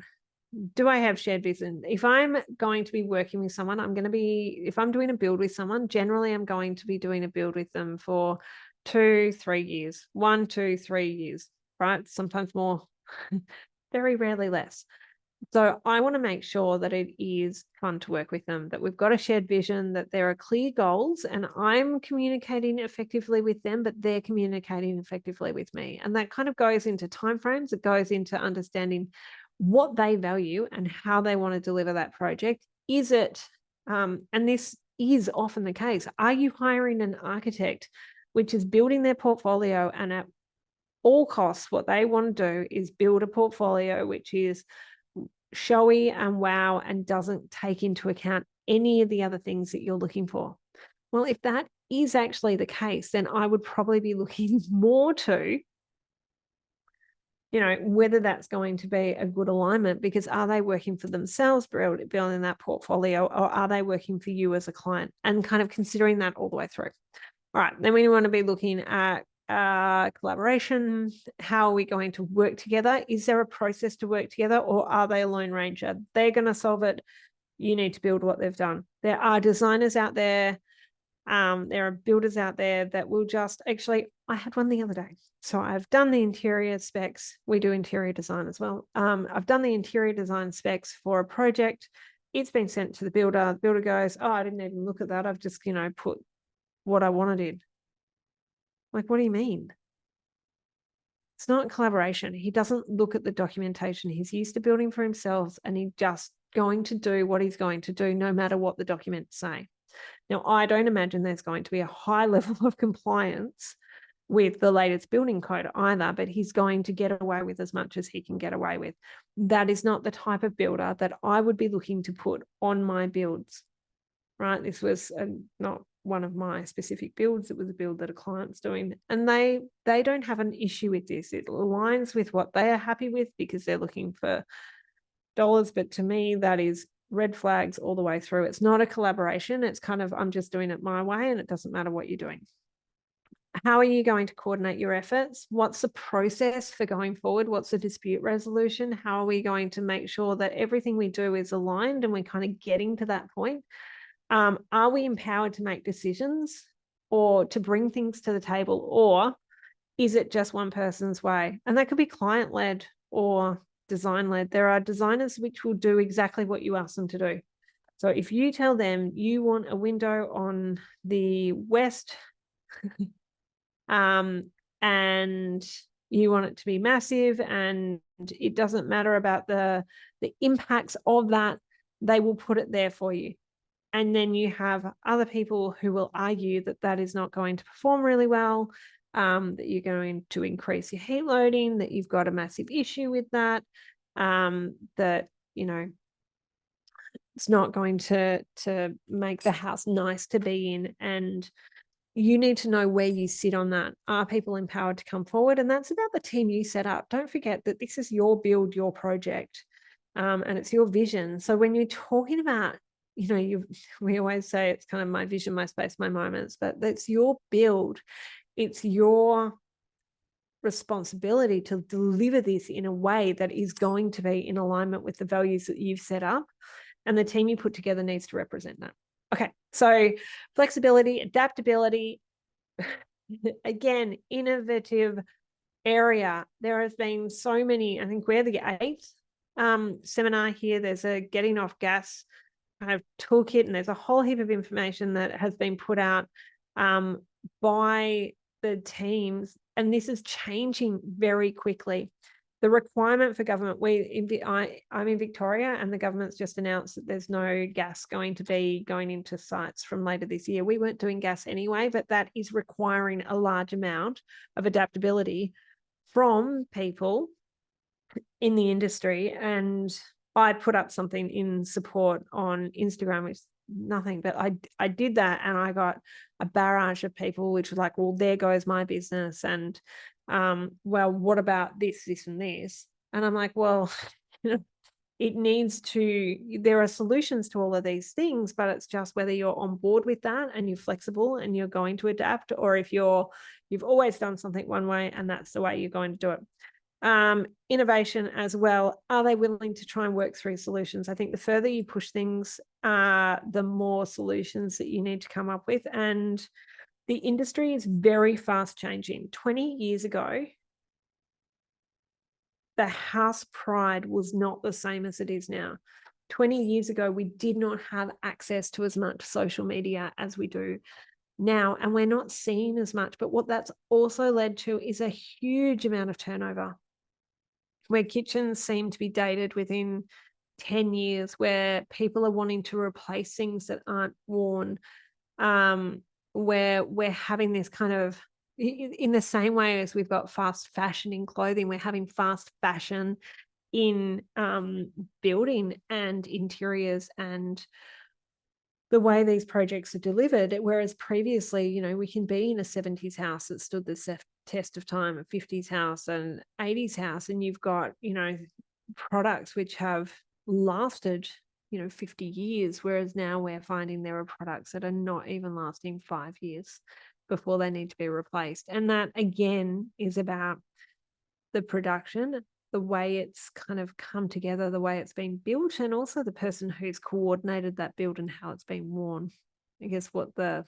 do I have shared vision? If I'm going to be working with someone, if I'm doing a build with someone, generally I'm going to be doing a build with them for 2-3 years, 1-2-3 years, right? Sometimes more, very rarely less. So I want to make sure that it is fun to work with them, that we've got a shared vision, that there are clear goals, and I'm communicating effectively with them, but they're communicating effectively with me. And that kind of goes into timeframes. It goes into understanding what they value and how they want to deliver that project. Is it, and this is often the case, are you hiring an architect which is building their portfolio, and at all costs, what they want to do is build a portfolio which is showy and wow and doesn't take into account any of the other things that you're looking for? Well, if that is actually the case, then I would probably be looking more to, you know, whether that's going to be a good alignment, because are they working for themselves, building that portfolio, or are they working for you as a client, and kind of considering that all the way through. All right, then we want to be looking at collaboration. How are we going to work together? Is there a process to work together, or are they a lone ranger? They're going to solve it. You need to build what they've done. There are designers out there. There are builders out there that will just, actually, I had one the other day. So I've done the interior specs. We do interior design as well. I've done the interior design specs for a project. It's been sent to the builder. The builder goes, oh, I didn't even look at that. I've just, you know, put what I wanted in. Like, what do you mean? It's not collaboration. He doesn't look at the documentation. He's used to building for himself, and he's just going to do what he's going to do no matter what the documents say. Now, I don't imagine there's going to be a high level of compliance with the latest building code either, but he's going to get away with as much as he can get away with. That is not the type of builder that I would be looking to put on my builds, right? This was not one of my specific builds. It was a build that a client's doing, and they don't have an issue with this. It aligns with what they are happy with because they're looking for dollars. But to me, that is red flags all the way through. It's not a collaboration. It's kind of, I'm just doing it my way, and it doesn't matter what you're doing. How are you going to coordinate your efforts? What's the process for going forward? What's the dispute resolution? How are we going to make sure that everything we do is aligned and we're kind of getting to that point? Are we empowered to make decisions or to bring things to the table, or is it just one person's way? And that could be client-led or design-led. There are designers which will do exactly what you ask them to do. So if you tell them you want a window on the west and you want it to be massive, and it doesn't matter about the impacts of that. They will put it there for you. And then you have other people who will argue that that is not going to perform really well, that you're going to increase your heat loading, that you've got a massive issue with that, that, you know, it's not going to make the house nice to be in. And you need to know where you sit on that. Are people empowered to come forward? And that's about the team you set up. Don't forget that this is your build, your project, and it's your vision. So when you're talking about, you know, we always say it's kind of my vision, my space, my moments, but that's your build. It's your responsibility to deliver this in a way that is going to be in alignment with the values that you've set up, and the team you put together needs to represent that. Okay, so flexibility, adaptability, again, innovative area. There has been so many, I think we're the 8th seminar here. There's a getting off gas kind of toolkit, and there's a whole heap of information that has been put out by the teams, and this is changing very quickly. The requirement for government, I'm in Victoria, and the government's just announced that there's no gas going to be going into sites from later this year. We weren't doing gas anyway, but that is requiring a large amount of adaptability from people in the industry. And I put up something in support on Instagram, which is nothing, but I did that, and I got a barrage of people which was like, well, there goes my business, and well, what about this, and this? And I'm like, well, it needs to, there are solutions to all of these things, but it's just whether you're on board with that and you're flexible and you're going to adapt, or if you've always done something one way and that's the way you're going to do it. Innovation as well. Are they willing to try and work through solutions? I think the further you push things, the more solutions that you need to come up with. And the industry is very fast changing. 20 years ago, the house pride was not the same as it is now. 20 years ago, we did not have access to as much social media as we do now, and we're not seeing as much. But what that's also led to is a huge amount of turnover, where kitchens seem to be dated within 10 years, where people are wanting to replace things that aren't worn, where we're having this kind of, in the same way as we've got fast fashion in clothing, we're having fast fashion in building and interiors and the way these projects are delivered. Whereas previously, you know, we can be in a 70s house that stood the test of time, a 50s house and 80s house, and you've got, you know, products which have lasted, you know, 50 years, whereas now we're finding there are products that are not even lasting 5 years before they need to be replaced. And that, again, is about the production, the way it's kind of come together, the way it's been built, and also the person who's coordinated that build and how it's been worn. I guess what the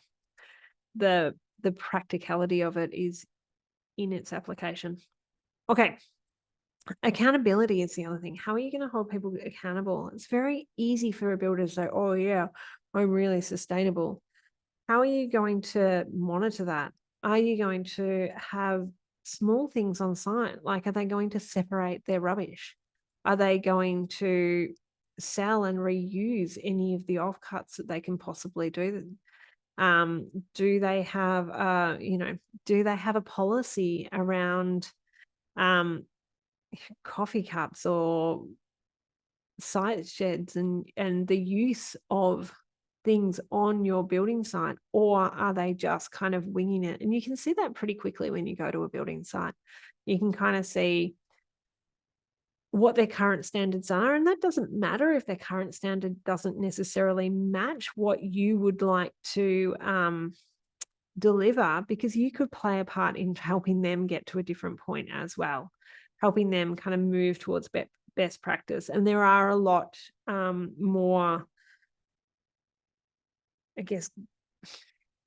practicality of it is in its application. Okay. Accountability is the other thing. How are you going to hold people accountable? It's very easy for a builder to say, oh yeah, I'm really sustainable. How are you going to monitor that? Are you going to have small things on site? Like, are they going to separate their rubbish? Are they going to sell and reuse any of the offcuts that they can possibly do? Do they have, do they have a policy around coffee cups or site sheds and the use of things on your building site? Or are they just kind of winging it? And you can see that pretty quickly when you go to a building site. You can kind of see what their current standards are, and that doesn't matter if their current standard doesn't necessarily match what you would like to deliver, because you could play a part in helping them get to a different point as well, helping them kind of move towards best practice. And there are a lot more, I guess,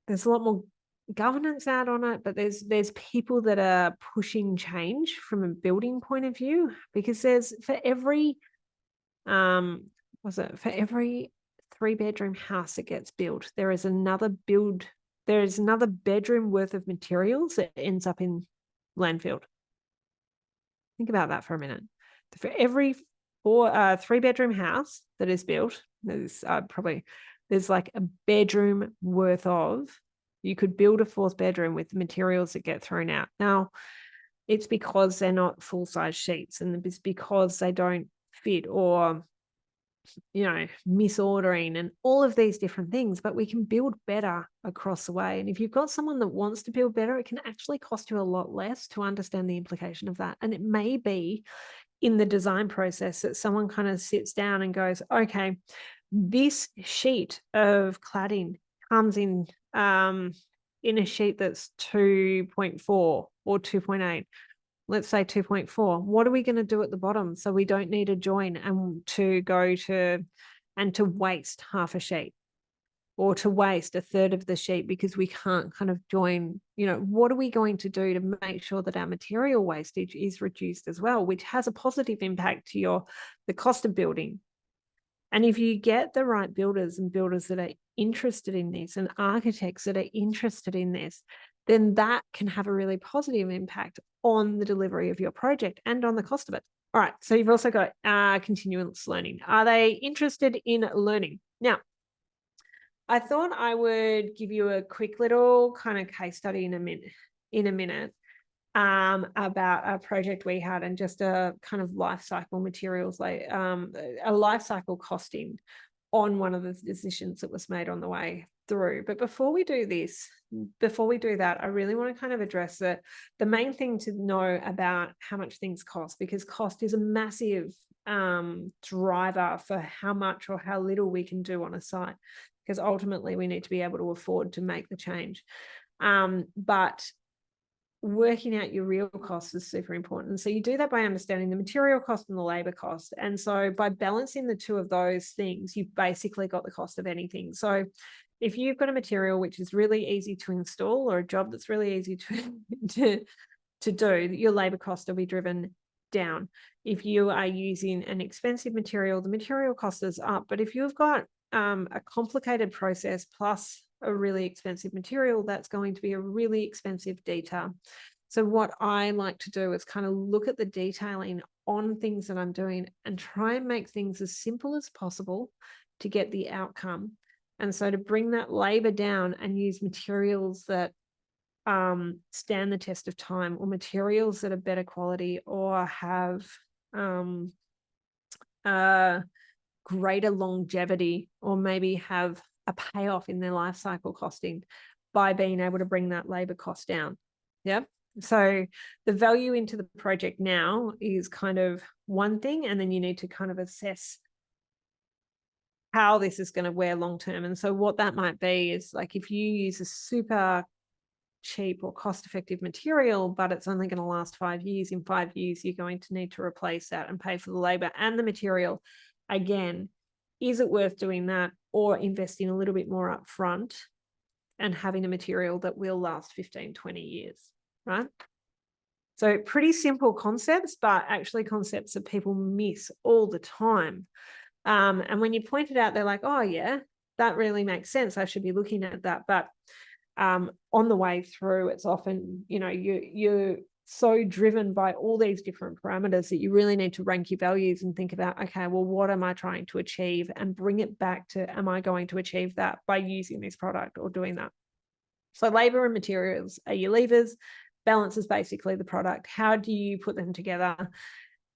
there's a lot more governance out on it, but there's people that are pushing change from a building point of view, because there's for every 3-bedroom house that gets built, there is another build there's another bedroom worth of materials that ends up in landfill. Think about that for a minute. For every 3-bedroom house that is built, there's like a bedroom worth of. You could build a 4th bedroom with the materials that get thrown out. Now, it's because they're not full-size sheets, and it's because they don't fit, or misordering and all of these different things, but we can build better across the way. And if you've got someone that wants to build better, it can actually cost you a lot less to understand the implication of that. And it may be in the design process that someone kind of sits down and goes, okay, this sheet of cladding comes in a sheet that's 2.4 or 2.8. Let's say 2.4. What are we going to do at the bottom so we don't need a join and to waste half a sheet, or to waste a third of the sheet because we can't kind of join? What are we going to do to make sure that our material wastage is reduced as well, which has a positive impact to the cost of building? And if you get the right builders and builders that are interested in this, and architects that are interested in this, then that can have a really positive impact on the delivery of your project and on the cost of it. All right, so you've also got continuous learning. Are they interested in learning? Now, I thought I would give you a quick little kind of case study in a minute about a project we had, and just a kind of life cycle materials, like a life cycle costing on one of the decisions that was made on the way through. But before we do that, I really want to kind of address the main thing to know about how much things cost, because cost is a massive driver for how much or how little we can do on a site, because ultimately we need to be able to afford to make the change. But working out your real costs is super important. So you do that by understanding the material cost and the labor cost. And so by balancing the two of those things, you've basically got the cost of anything. So if you've got a material which is really easy to install, or a job that's really easy to do, your labor cost will be driven down. If you are using an expensive material, the material cost is up. But if you've got a complicated process plus a really expensive material, that's going to be a really expensive detail. So what I like to do is kind of look at the detailing on things that I'm doing and try and make things as simple as possible to get the outcome. And so to bring that labor down and use materials that stand the test of time, or materials that are better quality, or have greater longevity, or maybe have a payoff in their life cycle costing, by being able to bring that labor cost down. Yep. So the value into the project now is kind of one thing, and then you need to kind of assess how this is going to wear long term. And so what that might be is, like, if you use a super cheap or cost-effective material, but it's only going to last 5 years, in 5 years you're going to need to replace that and pay for the labor and the material again. Is it worth doing that, or investing a little bit more up front and having a material that will last 15, 20 years, right? So pretty simple concepts, but actually concepts that people miss all the time. And when you point it out, they're like, oh yeah, that really makes sense, I should be looking at that. But on the way through, it's often, you're so driven by all these different parameters that you really need to rank your values and think about, okay, well, what am I trying to achieve, and bring it back to, am I going to achieve that by using this product or doing that? So labor and materials are your levers. Balance is basically the product. How do you put them together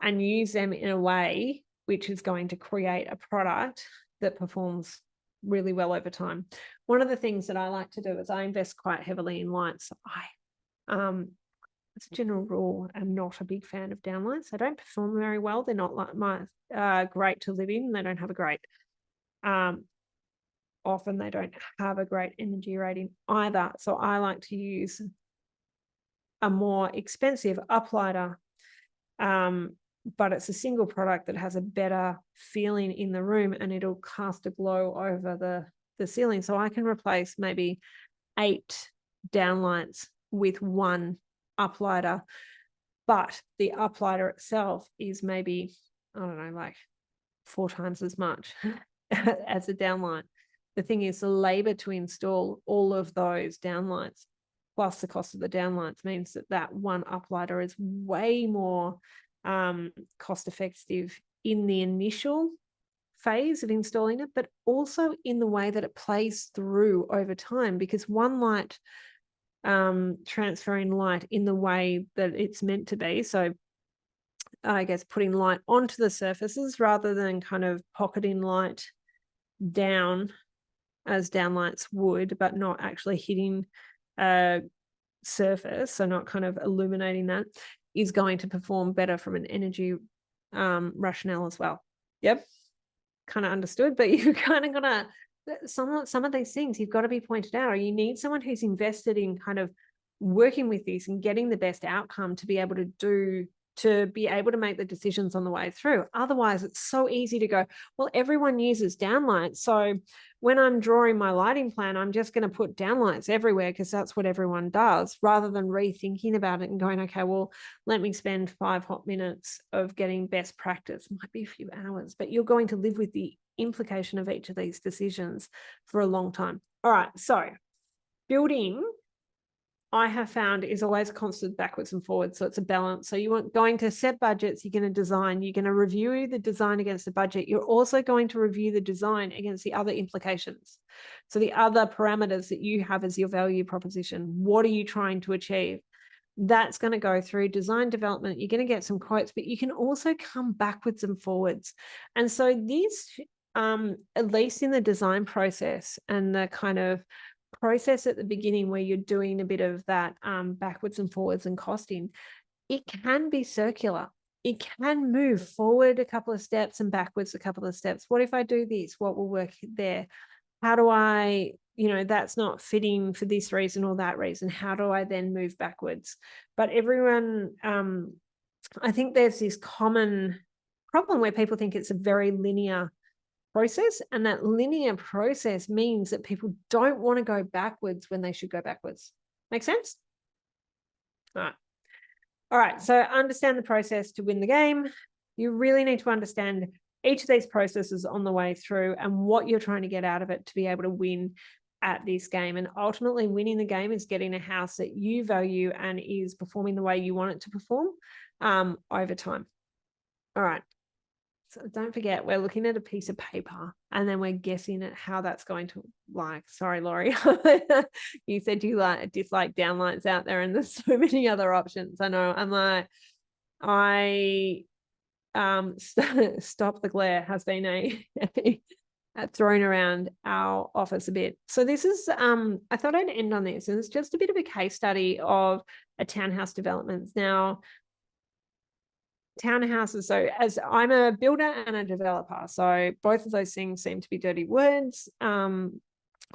and use them in a way which is going to create a product that performs really well over time? One of the things that I like to do is I invest quite heavily in lights. As a general rule, I'm not a big fan of downlights. They don't perform very well. They're not like great to live in. They don't have a great, often they don't have a great energy rating either. So I like to use a more expensive uplighter, but it's a single product that has a better feeling in the room, and it'll cast a glow over the ceiling. So I can replace maybe 8 downlights with 1 uplighter, but the uplighter itself is maybe, I don't know, like 4 times as much as a downlight. The thing is, the labor to install all of those downlights plus the cost of the downlights means that one uplighter is way more cost effective in the initial phase of installing it, but also in the way that it plays through over time, because one light transferring light in the way that it's meant to be, so I guess putting light onto the surfaces rather than kind of pocketing light down as downlights would, but not actually hitting a surface, so not kind of illuminating that, is going to perform better from an energy rationale as well. Yep, kind of understood, but you kind of gotta, some of these things you've got to be pointed out, or you need someone who's invested in kind of working with this and getting the best outcome to be able to make the decisions on the way through. Otherwise, it's so easy to go, well, everyone uses downlights, so when I'm drawing my lighting plan, I'm just going to put downlights everywhere because that's what everyone does, rather than rethinking about it and going, okay, well, let me spend 5 hot minutes of getting best practice. Might be a few hours, but you're going to live with the implication of each of these decisions for a long time. All right, so building, I have found, is always constant backwards and forwards. So it's a balance. So you want going to set budgets, you're going to design, you're going to review the design against the budget. You're also going to review the design against the other implications. So the other parameters that you have as your value proposition. What are you trying to achieve? That's going to go through design development. You're going to get some quotes, but you can also come backwards and forwards. And so this, at least in the design process and the kind of process at the beginning where you're doing a bit of that backwards and forwards and costing, it can be circular. It can move forward a couple of steps and backwards a couple of steps. What if I do this? What will work there? How do I, that's not fitting for this reason or that reason. How do I then move backwards? But everyone, I think there's this common problem where people think it's a very linear process, and that linear process means that people don't want to go backwards when they should go backwards. Make sense? All right, so understand the process to win the game. You really need to understand each of these processes on the way through and what you're trying to get out of it to be able to win at this game. And ultimately, winning the game is getting a house that you value and is performing the way you want it to perform over time. All right. So don't forget, we're looking at a piece of paper and then we're guessing at how that's going to sorry, Laurie, you said you dislike downlights out there and there's so many other options. I know, I'm like, Stop the Glare has been thrown around our office a bit. So this is, I thought I'd end on this, and it's just a bit of a case study of a townhouse development. Now, townhouses, so as I'm a builder and a developer, so both of those things seem to be dirty words.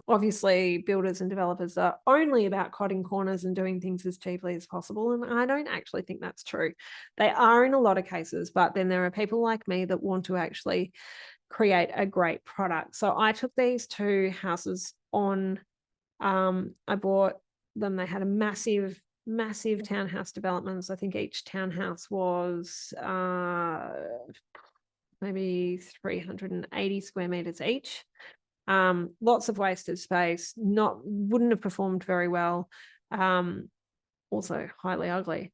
Obviously builders and developers are only about cutting corners and doing things as cheaply as possible, and I don't actually think that's true. They are in a lot of cases, but then there are people like me that want to actually create a great product. So I took these 2 houses on, I bought them, they had a massive townhouse developments. I think each townhouse was maybe 380 square meters each. Lots of wasted space, wouldn't have performed very well, also highly ugly.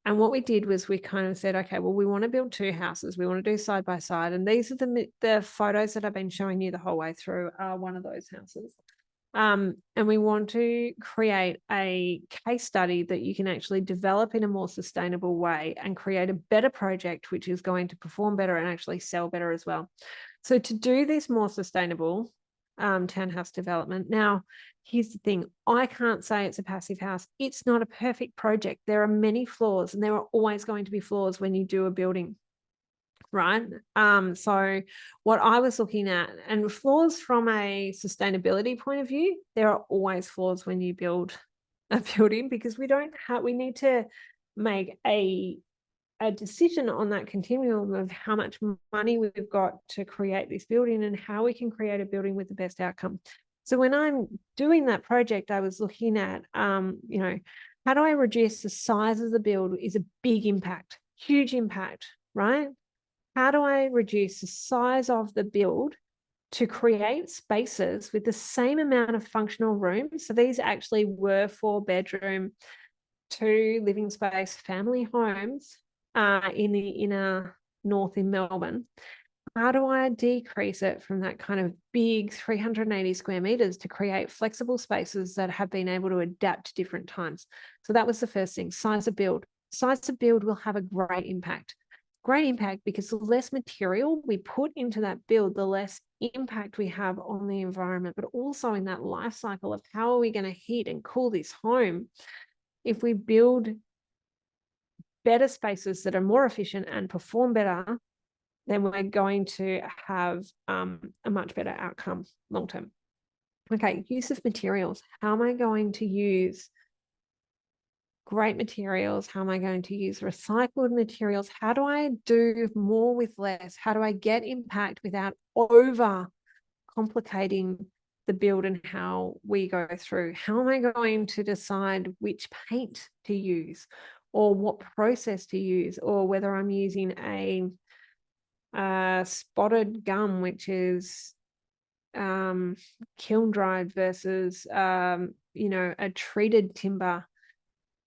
And what we did was we kind of said, okay, well, we want to build 2 houses. We want to do side by side. And these are the photos that I've been showing you the whole way through are one of those houses. And we want to create a case study that you can actually develop in a more sustainable way and create a better project, which is going to perform better and actually sell better as well. So to do this more sustainable townhouse development, now, here's the thing. I can't say it's a passive house. It's not a perfect project. There are many flaws, and there are always going to be flaws when you do a building. Right. So what I was looking at, and flaws from a sustainability point of view, there are always flaws when you build a building, because we need to make a decision on that continuum of how much money we've got to create this building and how we can create a building with the best outcome. So when I'm doing that project, I was looking at, how do I reduce the size of the build is a big impact, huge impact, right? How do I reduce the size of the build to create spaces with the same amount of functional room. So these actually were 4-bedroom, 2 living space family homes in the inner north in Melbourne. How do I decrease it from that kind of big 380 square meters to create flexible spaces that have been able to adapt to different times? So that was the first thing. Size of build. Size of build will have a great impact. Great impact because the less material we put into that build, the less impact we have on the environment, but also in that life cycle of how are we going to heat and cool this home. If we build better spaces that are more efficient and perform better, then we're going to have a much better outcome long term. Okay, use of materials. How am I going to use great materials? How am I going to use recycled materials? How do I do more with less? How do I get impact without over complicating the build and how we go through? How am I going to decide which paint to use or what process to use, or whether I'm using a spotted gum, which is kiln dried versus a treated timber,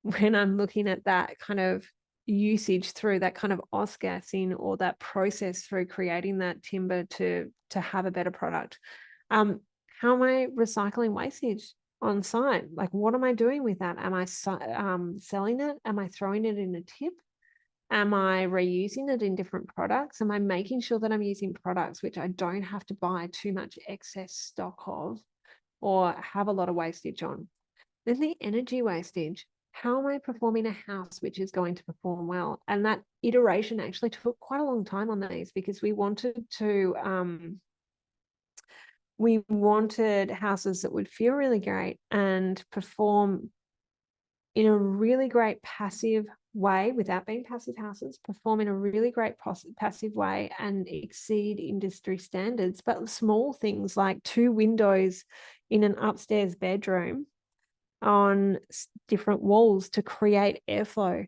when I'm looking at that kind of usage through that kind of off-gassing or that process through creating that timber to have a better product. How am I recycling wastage on site? Like, what am I doing with that? Am I selling it? Am I throwing it in a tip? Am I reusing it in different products? Am I making sure that I'm using products which I don't have to buy too much excess stock of or have a lot of wastage on? Then the energy wastage. How am I performing a house which is going to perform well? And that iteration actually took quite a long time on these, because we wanted houses that would feel really great and perform in a really great passive way without being passive houses, perform in a really great passive way and exceed industry standards. But small things like 2 windows in an upstairs bedroom on different walls to create airflow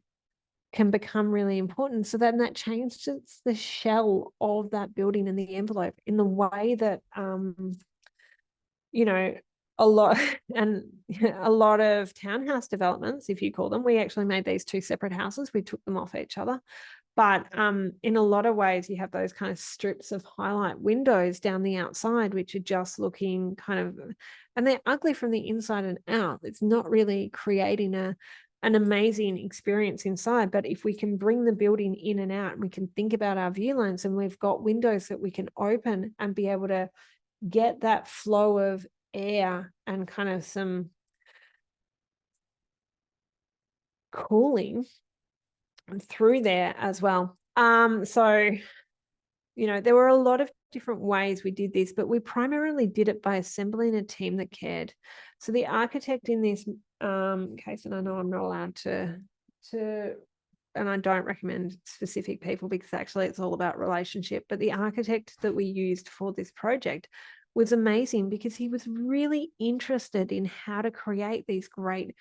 can become really important. So then that changes the shell of that building and the envelope in the way that a lot of townhouse developments, if you call them, we actually made these 2 separate houses. We took them off each other. But in a lot of ways, you have those kind of strips of highlight windows down the outside, which are just looking kind of, and they're ugly from the inside and out. It's not really creating an amazing experience inside. But if we can bring the building in and out, and we can think about our view lines, and we've got windows that we can open and be able to get that flow of air and kind of some cooling through there as well. So there were a lot of different ways we did this, but we primarily did it by assembling a team that cared. So the architect in this case, and I know I'm not allowed to and I don't recommend specific people, because actually it's all about relationship, but the architect that we used for this project was amazing, because he was really interested in how to create these great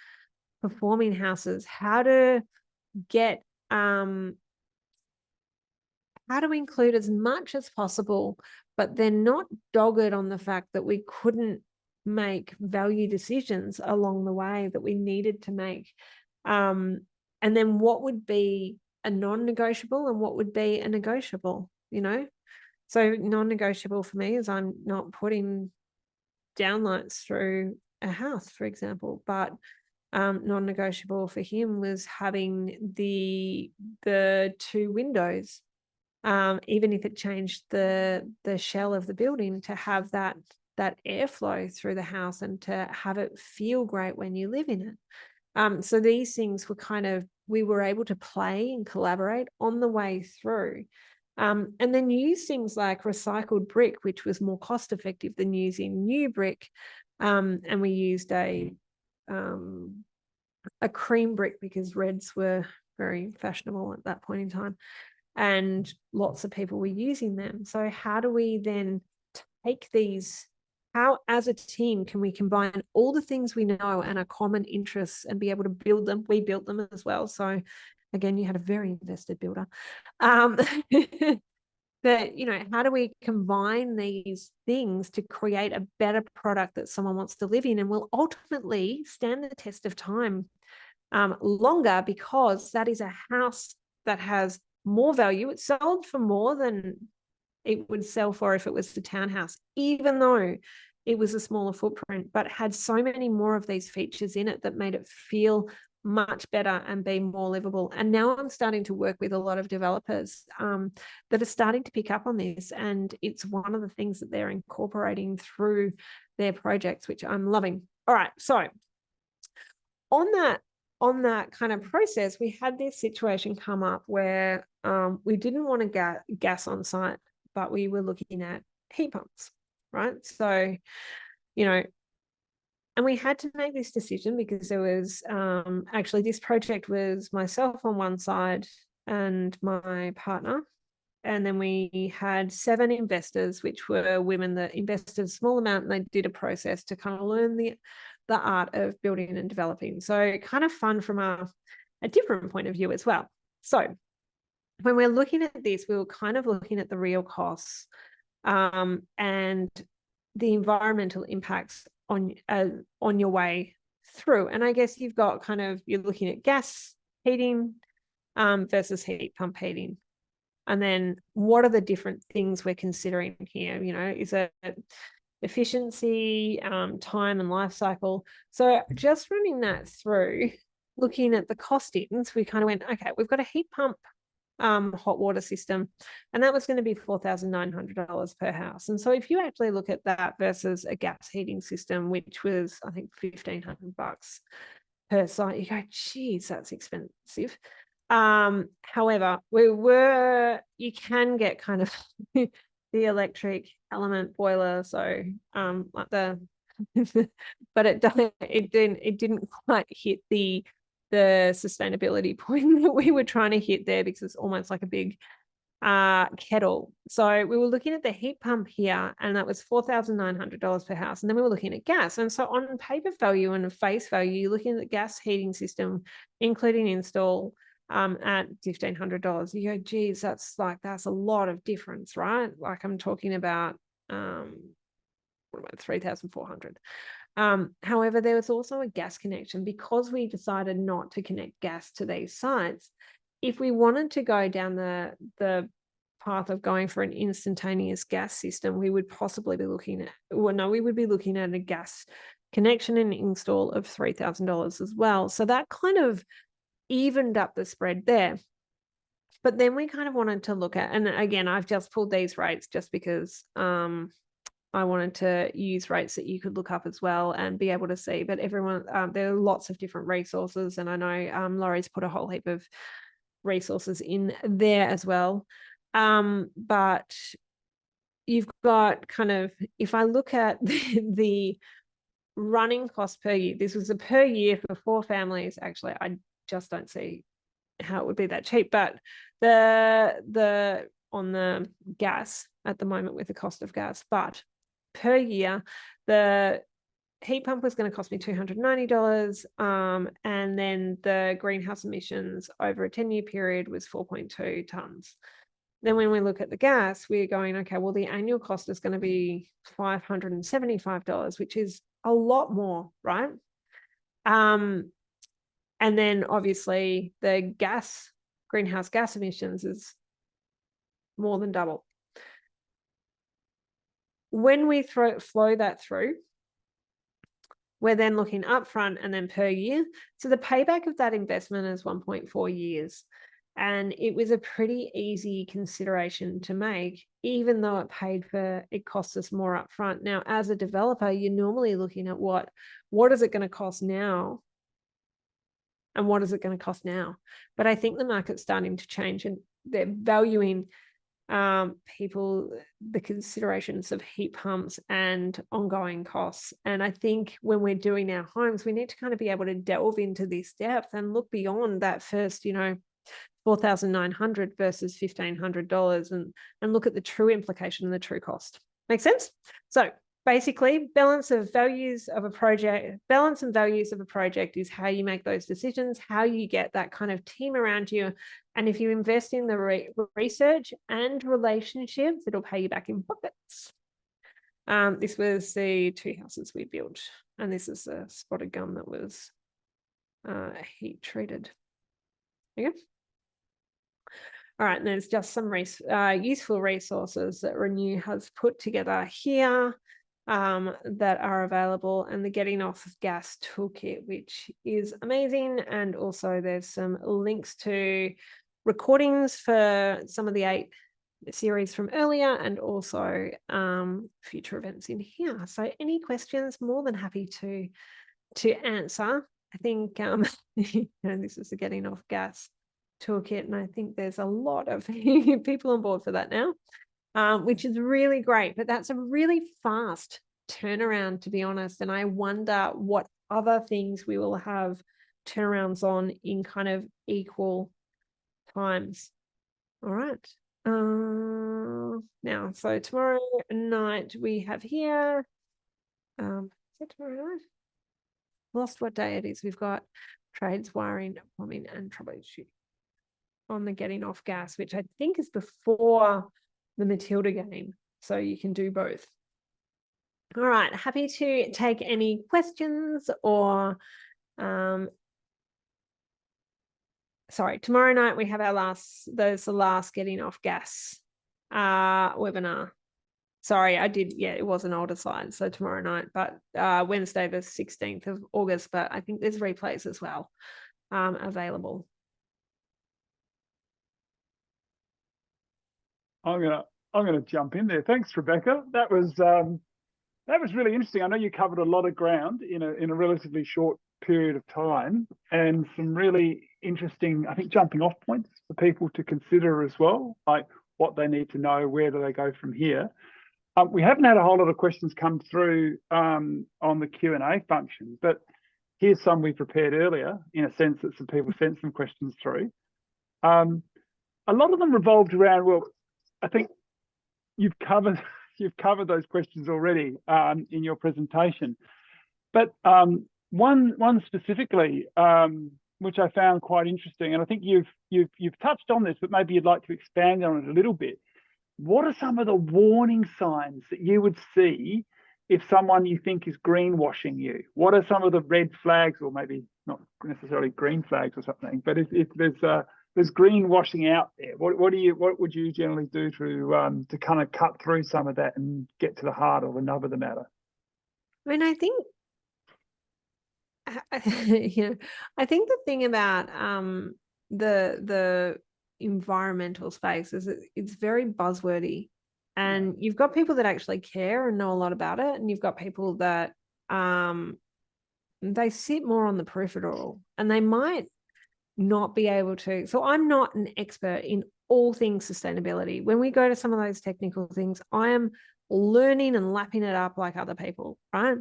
performing houses, how to get how to include as much as possible, but then not dogged on the fact that we couldn't make value decisions along the way that we needed to make. And then what would be a non-negotiable and what would be a negotiable, So non-negotiable for me is I'm not putting downlights through a house, for example, but non-negotiable for him was having the 2 windows, even if it changed the shell of the building, to have that airflow through the house and to have it feel great when you live in it. So these things were we were able to play and collaborate on the way through. And then use things like recycled brick, which was more cost effective than using new brick. And we used a cream brick, because reds were very fashionable at that point in time, and lots of people were using them. So how do we then take these, how as a team can we combine all the things we know and our common interests and be able to build them? We built them as well. So again, you had a very invested builder. that, how do we combine these things to create a better product that someone wants to live in and will ultimately stand the test of time longer, because that is a house that has more value. It sold for more than it would sell for if it was the townhouse, even though it was a smaller footprint, but had so many more of these features in it that made it feel much better and be more livable. And now I'm starting to work with a lot of developers that are starting to pick up on this, and it's one of the things that they're incorporating through their projects, which I'm loving. All right, so on that kind of process, we had this situation come up where we didn't want to get gas on site, but we were looking at heat pumps, right? So, and we had to make this decision because there was actually, this project was myself on one side and my partner. And then we had 7 investors, which were women that invested a small amount, and they did a process to kind of learn the art of building and developing. So kind of fun from a different point of view as well. So when we're looking at this, we were kind of looking at the real costs and the environmental impacts on your way through. And I guess you've got you're looking at gas heating versus heat pump heating. And then what are the different things we're considering here? Is it efficiency, time and life cycle? So just running that through, looking at the costings, we kind of went, okay, we've got a heat pump hot water system, and that was going to be $4,900 per house. And so if you actually look at that versus a gas heating system, which was, I think, $1,500 per site, you go, geez, that's expensive. However, you can get kind of the electric element boiler, so like but it didn't quite hit the sustainability point that we were trying to hit there, because it's almost like a big kettle. So we were looking at the heat pump here, and that was $4,900 per house. And then we were looking at gas. And so on paper value and face value, you're looking at the gas heating system, including install, at $1,500. You go, geez, that's a lot of difference, right? Like I'm talking about what about 3,400. However, there was also a gas connection, because we decided not to connect gas to these sites. If we wanted to go down the path of going for an instantaneous gas system, we would possibly be looking at, we would be looking at a gas connection and install of $3,000 as well. So that kind of evened up the spread there. But then we kind of wanted to look at, and again, I've just pulled these rates just because I wanted to use rates that you could look up as well and be able to see. But everyone, there are lots of different resources, and I know Laurie's put a whole heap of resources in there as well. But you've got if I look at the running cost per year, this was a per year for 4 families. Actually, I just don't see how it would be that cheap. But the on the gas at the moment, with the cost of gas, but per year, the heat pump was going to cost me $290, and then the greenhouse emissions over a 10-year period was 4.2 tons. Then when we look at the gas, we're going, okay, well, the annual cost is going to be $575, which is a lot more, right? And then obviously the greenhouse gas emissions is more than double. When we flow that through, we're then looking upfront and then per year. So the payback of that investment is 1.4 years. And it was a pretty easy consideration to make, even though it cost us more upfront. Now, as a developer, you're normally looking at what is it going to cost now? And what is it going to cost now? But I think the market's starting to change, and they're valuing people the considerations of heat pumps and ongoing costs. And I think when we're doing our homes, we need to kind of be able to delve into this depth and look beyond that first, $4,900 versus $1,500, and look at the true implication and the true cost. Make sense? So basically, balance and values of a project is how you make those decisions, how you get that kind of team around you. And if you invest in the research and relationships, it'll pay you back in buckets. This was the 2 houses we built, and this is a spotted gum that was heat treated. Okay. All right, and there's just some useful resources that Renew has put together here that are available, and the Getting Off Gas Toolkit, which is amazing. And also there's some links to recordings for some of the 8 series from earlier, and also future events in here. So any questions, more than happy to answer. I think this is the Getting Off Gas Toolkit, and I think there's a lot of people on board for that now, which is really great. But that's a really fast turnaround, to be honest, and I wonder what other things we will have turnarounds on in kind of equal times. All right. Now, so tomorrow night we have here, is it tomorrow night? Lost what day it is. We've got trades, wiring, plumbing, and troubleshooting on the Getting Off Gas, which I think is before the Matilda game. So you can do both. All right. Happy to take any questions or, sorry, tomorrow night we have there's the last Getting Off Gas webinar. Sorry, it was an older slide, so tomorrow night, but Wednesday the 16th of August, but I think there's replays as well available. I'm gonna jump in there. Thanks, Rebeka. That was really interesting. I know you covered a lot of ground in a relatively short period of time, and some really interesting, I think, jumping off points for people to consider as well, like what they need to know, where do they go from here. We haven't had a whole lot of questions come through on the Q&A function, but here's some we prepared earlier, in a sense that some people sent some questions through. A lot of them revolved around, well, I think you've covered those questions already in your presentation, but one specifically, which I found quite interesting, and I think you've touched on this, but maybe you'd like to expand on it a little bit. What are some of the warning signs that you would see if someone you think is greenwashing you? What are some of the red flags, or maybe not necessarily green flags or something, but if there's greenwashing out there, what would you generally do to kind of cut through some of that and get to the heart or the nub of the matter? I mean, I think I think the thing about the environmental space is it's very buzzwordy, and you've got people that actually care and know a lot about it, and you've got people that they sit more on the peripheral, and they might not be able to. So I'm not an expert in all things sustainability. When we go to some of those technical things, I am learning and lapping it up like other people, right?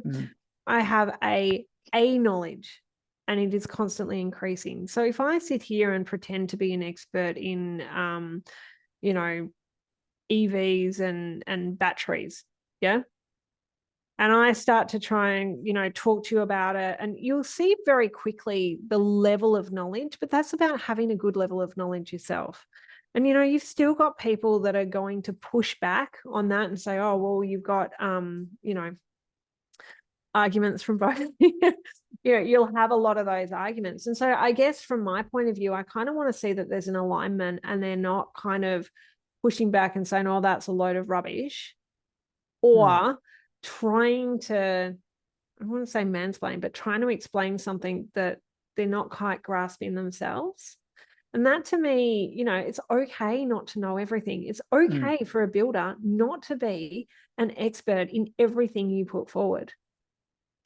I have a knowledge, and it is constantly increasing. So if I sit here and pretend to be an expert in, EVs and batteries, yeah, and I start to try and, talk to you about it, and you'll see very quickly the level of knowledge, but that's about having a good level of knowledge yourself. And, you've still got people that are going to push back on that and say, oh, well, you've got, arguments from both. You'll have a lot of those arguments. And so I guess from my point of view, I kind of want to see that there's an alignment, and they're not kind of pushing back and saying, oh, that's a load of rubbish, or trying to, I want to say mansplain, but trying to explain something that they're not quite grasping themselves. And that, to me, it's okay not to know everything. It's okay for a builder not to be an expert in everything you put forward.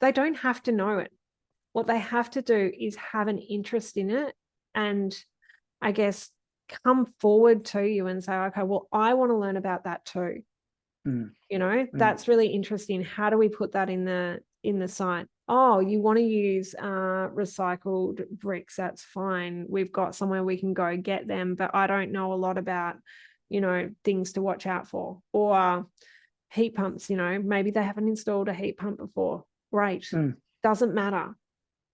They don't have to know it. What they have to do is have an interest in it, and I guess come forward to you and say, okay, well, I want to learn about that too. That's really interesting. How do we put that in the site? Oh, you want to use recycled bricks? That's fine. We've got somewhere we can go get them, but I don't know a lot about, things to watch out for. Or heat pumps, you know, maybe they haven't installed a heat pump before. Great. Doesn't matter.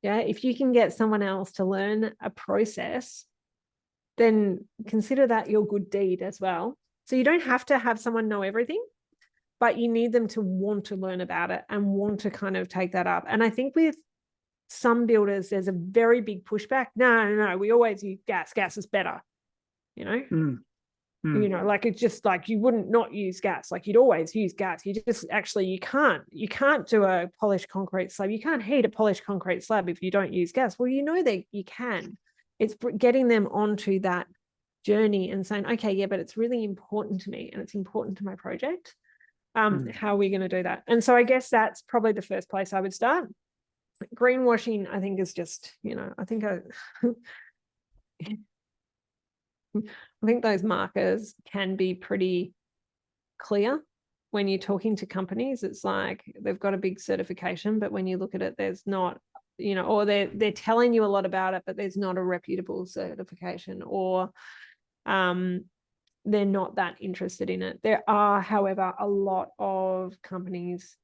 Yeah. If you can get someone else to learn a process, then consider that your good deed as well. So you don't have to have someone know everything, but you need them to want to learn about it and want to kind of take that up. And I think with some builders, there's a very big pushback. No, we always use gas. Gas is better, you know? You know, like it's just like you wouldn't not use gas. Like you'd always use gas. You just actually, you can't do a polished concrete slab. You can't heat a polished concrete slab if you don't use gas. Well, you know that you can. It's getting them onto that journey and saying, okay, yeah, but it's really important to me and it's important to my project. How are we going to do that? And so I guess that's probably the first place I would start. Greenwashing, I think, is just, you know, I think those markers can be pretty clear when you're talking to companies. It's like they've got a big certification, but when you look at it, there's not, you know, or they're telling you a lot about it, but there's not a reputable certification, or they're not that interested in it. There are, however, a lot of companies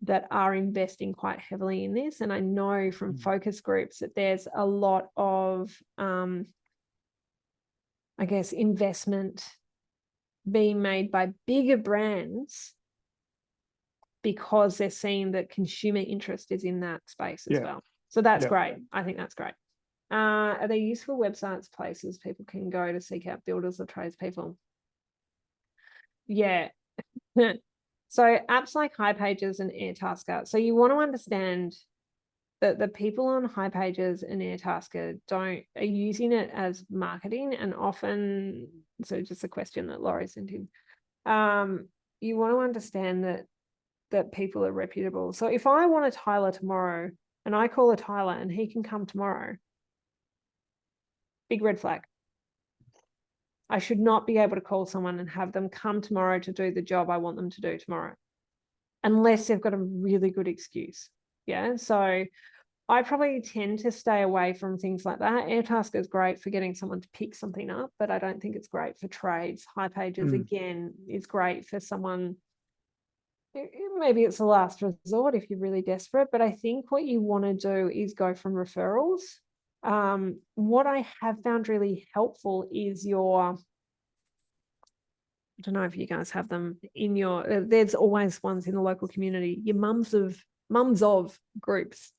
that are investing quite heavily in this. And I know from focus groups that there's a lot of, I guess, investment being made by bigger brands because they're seeing that consumer interest is in that space as well. So that's great. I think that's great. Are there useful websites, places people can go to seek out builders or tradespeople? Yeah. So apps like HighPages and Airtasker. So you want to understand that the people on HighPages and Airtasker are using it as marketing, and often, so just a question that Laurie sent in. You want to understand that people are reputable. So if I want a tiler tomorrow and I call a tiler and he can come tomorrow, big red flag. I should not be able to call someone and have them come tomorrow to do the job I want them to do tomorrow, unless they've got a really good excuse. Yeah. So I probably tend to stay away from things like that. Airtasker is great for getting someone to pick something up, but I don't think it's great for trades. HighPages, again, is great for someone. Maybe it's the last resort if you're really desperate, but I think what you want to do is go from referrals. What I have found really helpful is I don't know if you guys have them in there's always ones in the local community, your mums of groups.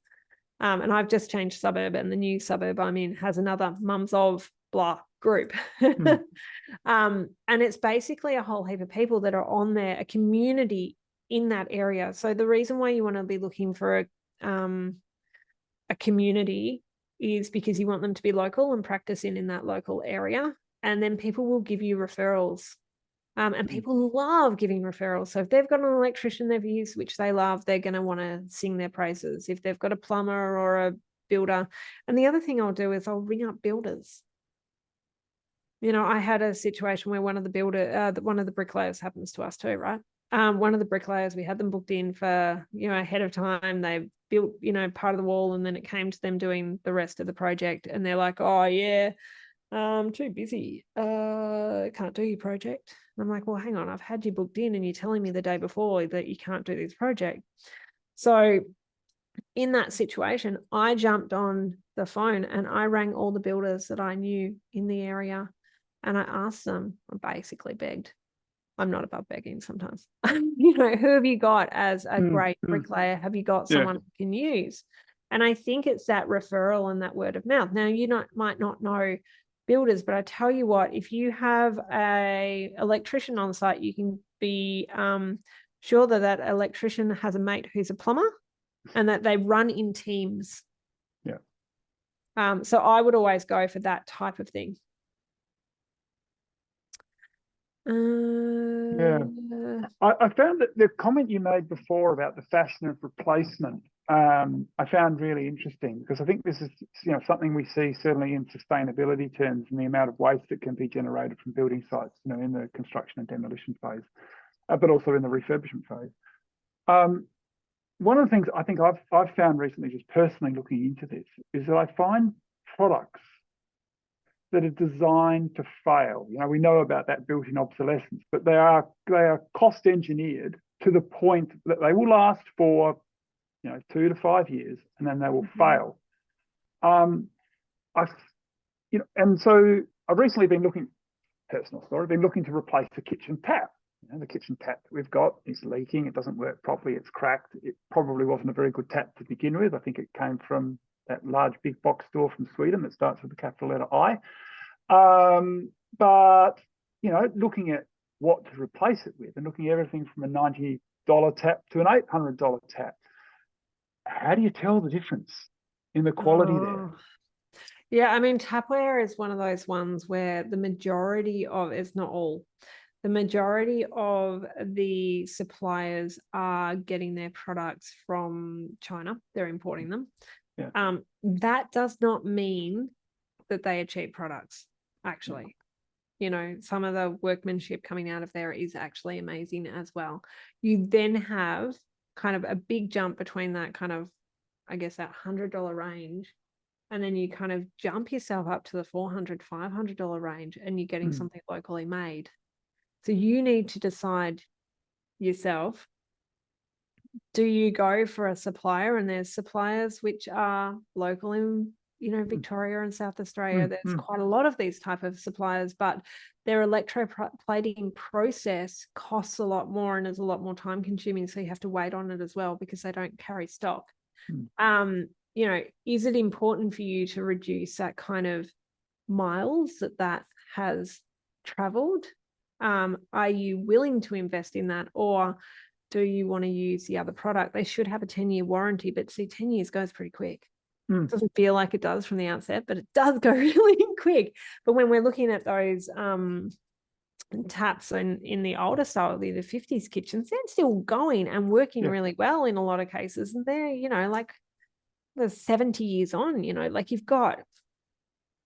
And I've just changed suburb, and the new suburb I'm in has another mums of blah group. And it's basically a whole heap of people that are on there, a community in that area. So the reason why you want to be looking for a community is because you want them to be local and practicing in that local area. And then people will give you referrals. And people love giving referrals. So if they've got an electrician they've used, which they love, they're going to want to sing their praises. If they've got a plumber or a builder. And the other thing I'll do is I'll ring up builders. You know, I had a situation where one of the bricklayers happens to us too, right? One of the bricklayers, we had them booked in for, you know, ahead of time. They built, you know, part of the wall, and then it came to them doing the rest of the project. And they're like, oh yeah, I'm too busy. Can't do your project. And I'm like, well, hang on, I've had you booked in and you're telling me the day before that you can't do this project. So in that situation, I jumped on the phone and I rang all the builders that I knew in the area, and I asked them, I basically begged. I'm not above begging sometimes. You know, who have you got as a great bricklayer? Have you got someone you can use? And I think it's that referral and that word of mouth. Now, you might not know builders, but I tell you what, if you have a electrician on site, you can be sure that electrician has a mate who's a plumber, and that they run in teams. Yeah. So I would always go for that type of thing. I found that the comment you made before about the fashion of replacement, I found really interesting, because I think this is, you know, something we see certainly in sustainability terms, and the amount of waste that can be generated from building sites, you know, in the construction and demolition phase, but also in the refurbishment phase. One of the things I think I've found recently, just personally looking into this, is that I find products that are designed to fail. You know, we know about that built-in obsolescence, but they are cost engineered to the point that they will last for 2 to 5 years, and then they will fail. And so I've recently been looking, personal story, I've been looking to replace the kitchen tap. The kitchen tap that we've got is leaking. It doesn't work properly. It's cracked. It probably wasn't a very good tap to begin with. I think it came from that large big box store from Sweden that starts with the capital letter I. But looking at what to replace it with, and looking at everything from a $90 tap to an $800 tap, how do you tell the difference in the quality there? Yeah, I mean, tapware is one of those ones where the majority of, it's not all, the majority of the suppliers are getting their products from China. They're importing them. Yeah. That does not mean that they are cheap products, actually. Some of the workmanship coming out of there is actually amazing as well. You then have kind of a big jump between that kind of, I guess, that $100 range. And then you kind of jump yourself up to the $400, $500 range, and you're getting something locally made. So you need to decide yourself, do you go for a supplier? And there's suppliers which are local in, Victoria and South Australia. There's quite a lot of these type of suppliers, but their electroplating process costs a lot more and is a lot more time consuming. So you have to wait on it as well because they don't carry stock. Is it important for you to reduce that kind of miles that has traveled? Are you willing to invest in that, or do you want to use the other product? They should have a 10-year warranty, but see, 10 years goes pretty quick. It doesn't feel like it does from the outset, but it does go really quick. But when we're looking at those taps in the older style, the 50s kitchens, they're still going and working really well in a lot of cases. And they're, like the 70 years on, like you've got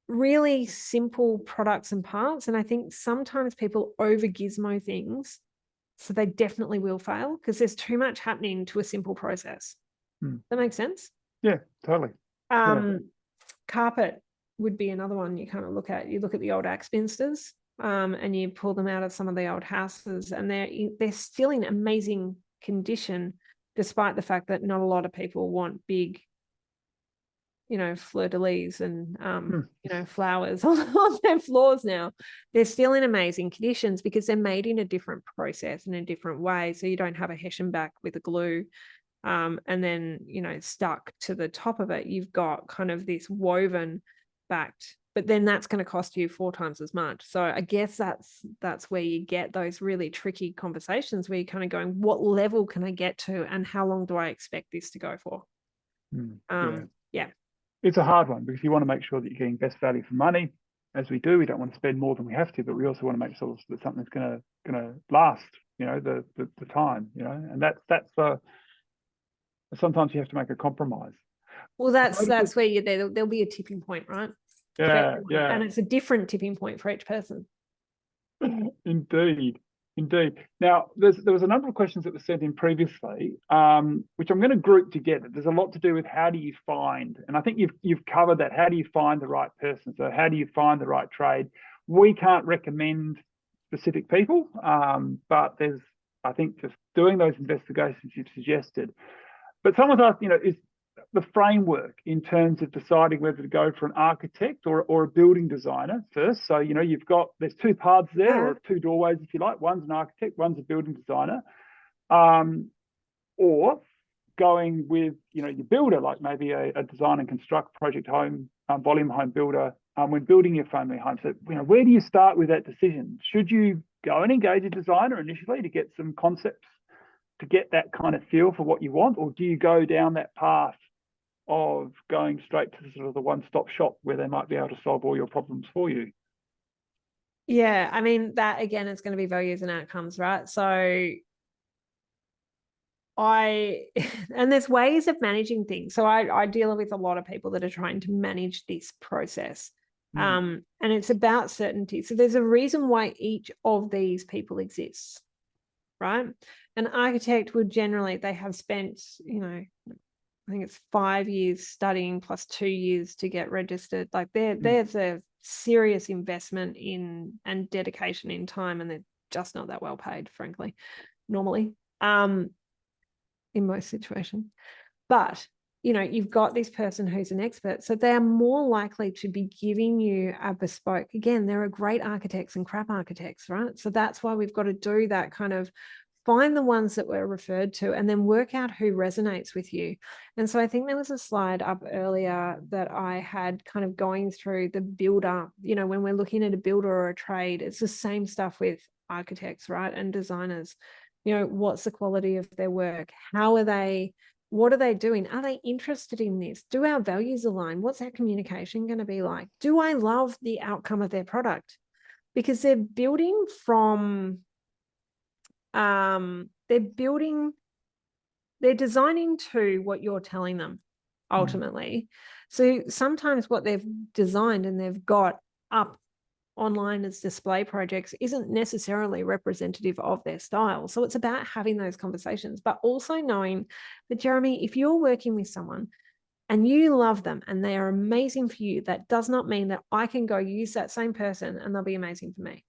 really simple products and parts. And I think sometimes people over gizmo things, so they definitely will fail because there's too much happening to a simple process. That makes sense? Yeah, totally. Carpet would be another one you kind of look at. You look at the old Axminsters, and you pull them out of some of the old houses, and they're still in amazing condition, despite the fact that not a lot of people want big, fleur-de-lis and flowers on their floors now. They're still in amazing conditions because they're made in a different process in a different way. So you don't have a hessian back with a glue. And then, stuck to the top of it, you've got kind of this woven backed, but then that's going to cost you 4 times as much. So I guess that's where you get those really tricky conversations where you're kind of going, what level can I get to and how long do I expect this to go for? Yeah. It's a hard one because you want to make sure that you're getting best value for money. As we do, we don't want to spend more than we have to, but we also want to make sure that something's going to last, the time, and that's sometimes you have to make a compromise. Well, that's where there'll be a tipping point, right? Yeah. And it's a different tipping point for each person. Indeed. Now, there was a number of questions that were sent in previously, which I'm going to group together. There's a lot to do with how do you find, and I think you've covered that. How do you find the right person? So how do you find the right trade? We can't recommend specific people, but there's, I think, just doing those investigations you've suggested. But someone's asked, is the framework in terms of deciding whether to go for an architect or a building designer first. So, there's 2 paths there, or 2 doorways, if you like. One's an architect, one's a building designer. Or going with, your builder, like maybe a design and construct project home, volume home builder, when building your family home. So, where do you start with that decision? Should you go and engage a designer initially to get some concepts, to get that kind of feel for what you want, or do you go down that path of going straight to sort of the one-stop shop where they might be able to solve all your problems for you? Yeah, I mean, that again is going to be values and outcomes, right? So and there's ways of managing things. So I deal with a lot of people that are trying to manage this process. And it's about certainty. So there's a reason why each of these people exists, right? An architect would generally, they have spent, I think it's 5 years studying plus 2 years to get registered. Like there's a serious investment in and dedication in time, and they're just not that well paid, frankly, normally. in most situations. But, you know, you've got this person who's an expert, so they're more likely to be giving you a bespoke. Again, there are great architects and crap architects, right? So that's why we've got to do that kind of find the ones that were referred to and then work out who resonates with you. And so I think there was a slide up earlier that I had kind of going through the builder. You know, when we're looking at a builder or a trade, it's the same stuff with architects, right? And designers. You know, what's the quality of their work? How are they? What are they doing? Are they interested in this? Do our values align? What's our communication going to be like? Do I love the outcome of their product? Because they're building from, they're designing to what you're telling them ultimately. So sometimes what they've designed and they've got up online as display projects isn't necessarily representative of their style. So it's about having those conversations, but also knowing that, Jeremy, if you're working with someone and you love them and they are amazing for you, that does not mean that I can go use that same person and they'll be amazing for me,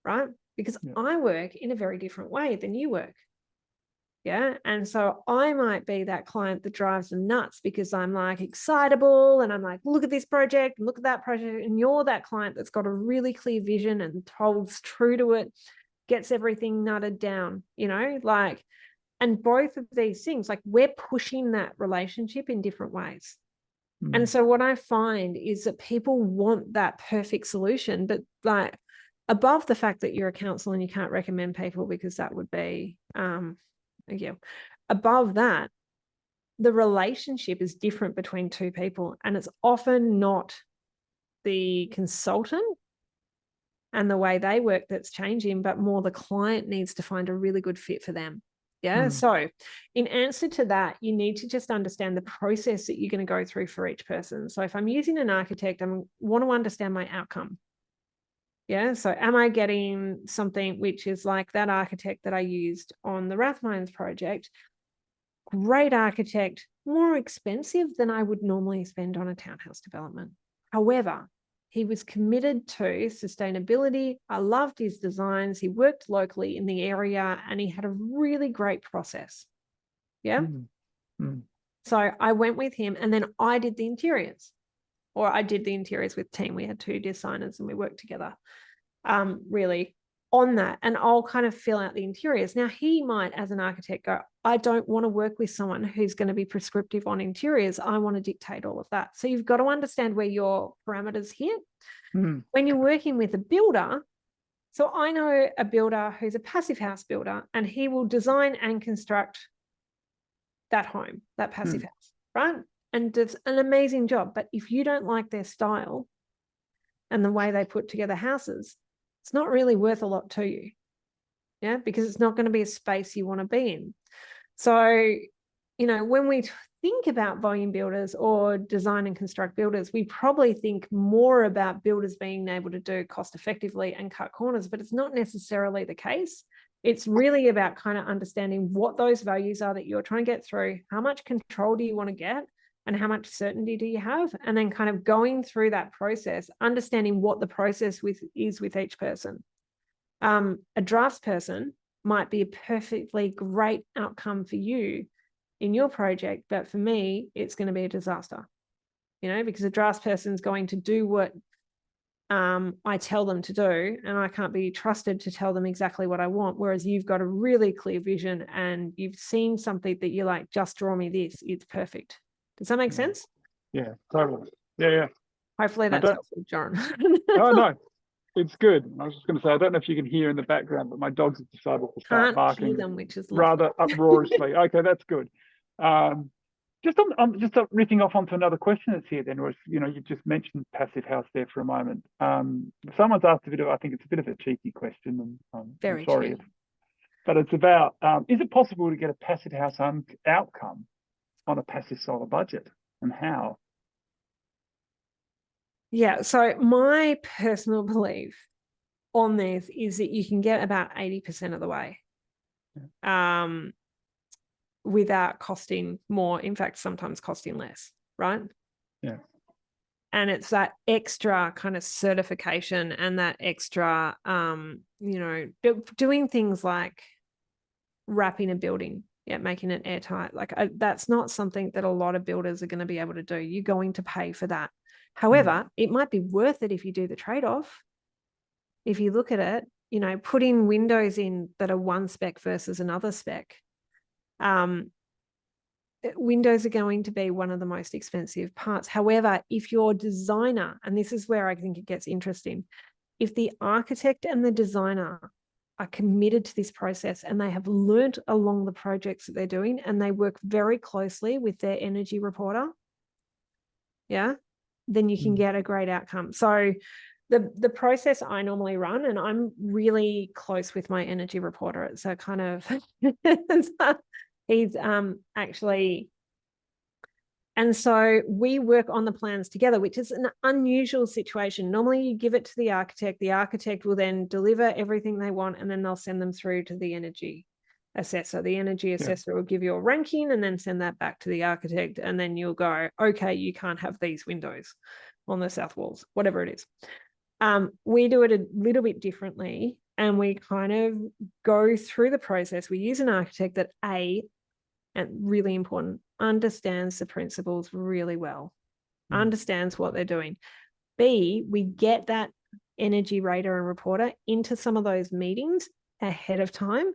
right? Because I work in a very different way than you work. Yeah. And so I might be that client that drives them nuts because I'm like excitable and I'm like, look at this project, look at that project. And you're that client that's got a really clear vision and holds true to it, gets everything nutted down, you know, like, and both of these things, like we're pushing that relationship in different ways. And so what I find is that people want that perfect solution, but like above the fact that you're a counsellor and you can't recommend people because that would be, above that, the relationship is different between two people, and it's often not the consultant and the way they work that's changing, but more the client needs to find a really good fit for them. Yeah. So in answer to that, you need to just understand the process that you're going to go through for each person. So if I'm using an architect, I want to understand my outcome. Yeah. So am I getting something which is like that architect that I used on the Rathmines project? Great architect, more expensive than I would normally spend on a townhouse development. However, he was committed to sustainability. I loved his designs. He worked locally in the area and he had a really great process. Yeah. So I went with him and then I did the interiors, or I did the interiors with team. We had two designers and we worked together really on that, and I'll kind of fill out the interiors. Now he might, as an architect, go, I don't want to work with someone who's going to be prescriptive on interiors. I want to dictate all of that. So you've got to understand where your parameters hit. When you're working with a builder, so I know a builder who's a passive house builder, and he will design and construct that home, that passive house, right? And does an amazing job. But if you don't like their style and the way they put together houses, it's not really worth a lot to you. Yeah, because it's not going to be a space you want to be in. So, you know, when we think about volume builders or design and construct builders, we probably think more about builders being able to do cost effectively and cut corners, but it's not necessarily the case. It's really about kind of understanding what those values are that you're trying to get through, how much control do you want to get, and how much certainty do you have? And then kind of going through that process, understanding what the process is with each person. A drafts person might be a perfectly great outcome for you in your project, but for me, it's going to be a disaster, you know, because a drafts person is going to do what I tell them to do, and I can't be trusted to tell them exactly what I want. Whereas you've got a really clear vision and you've seen something that you're like, just draw me this, it's perfect. Does that make sense? Yeah, totally. Yeah. Hopefully that's helpful, John. Oh, no, it's good. I was just going to say, I don't know if you can hear in the background, but my dogs have decided to start barking them, which is rather uproariously. Okay, that's good. Just riffing off onto another question that's here then, was, you know, you just mentioned passive house there for a moment. Someone's asked I think it's a bit of a cheeky question, and I'm sorry, but it's about, is it possible to get a passive house outcome on a passive solar budget, and how? Yeah, so my personal belief on this is that you can get about 80% of the way without costing more, in fact, sometimes costing less, right? Yeah. And it's that extra kind of certification and that extra, you know, doing things like wrapping a building, making it airtight. Like that's not something that a lot of builders are going to be able to do. You're going to pay for that. However, it might be worth it if you do the trade-off. If you look at it, you know, putting windows in that are one spec versus another spec. Windows are going to be one of the most expensive parts. However, if your designer, and this is where I think it gets interesting, if the architect and the designer are committed to this process and they have learnt along the projects that they're doing and they work very closely with their energy reporter, then you can get a great outcome. So the process I normally run, and I'm really close with my energy reporter. It's a kind of, he's actually, and so we work on the plans together, which is an unusual situation. Normally you give it to the architect will then deliver everything they want, and then they'll send them through to the energy assessor. The energy assessor will give you a ranking and then send that back to the architect, and then you'll go, okay, you can't have these windows on the south walls, whatever it is. We do it a little bit differently, and we kind of go through the process. We use an architect that and really important, understands the principles really well, understands what they're doing. B, we get that energy rater and reporter into some of those meetings ahead of time,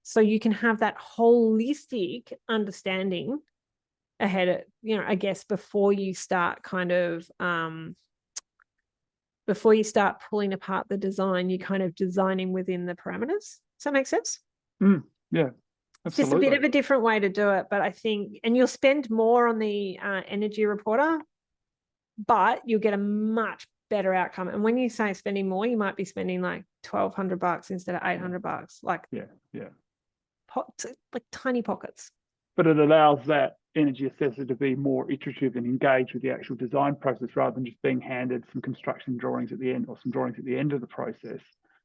so you can have that holistic understanding ahead of, you know, I guess before you start kind of, before you start pulling apart the design, you're kind of designing within the parameters. Does that make sense? Yeah. It's just a bit of a different way to do it, but I think, and you'll spend more on the energy reporter, but you'll get a much better outcome. And when you say spending more, you might be spending like $1,200 instead of $800, like like tiny pockets. But it allows that energy assessor to be more iterative and engaged with the actual design process rather than just being handed some construction drawings at the end or some drawings at the end of the process.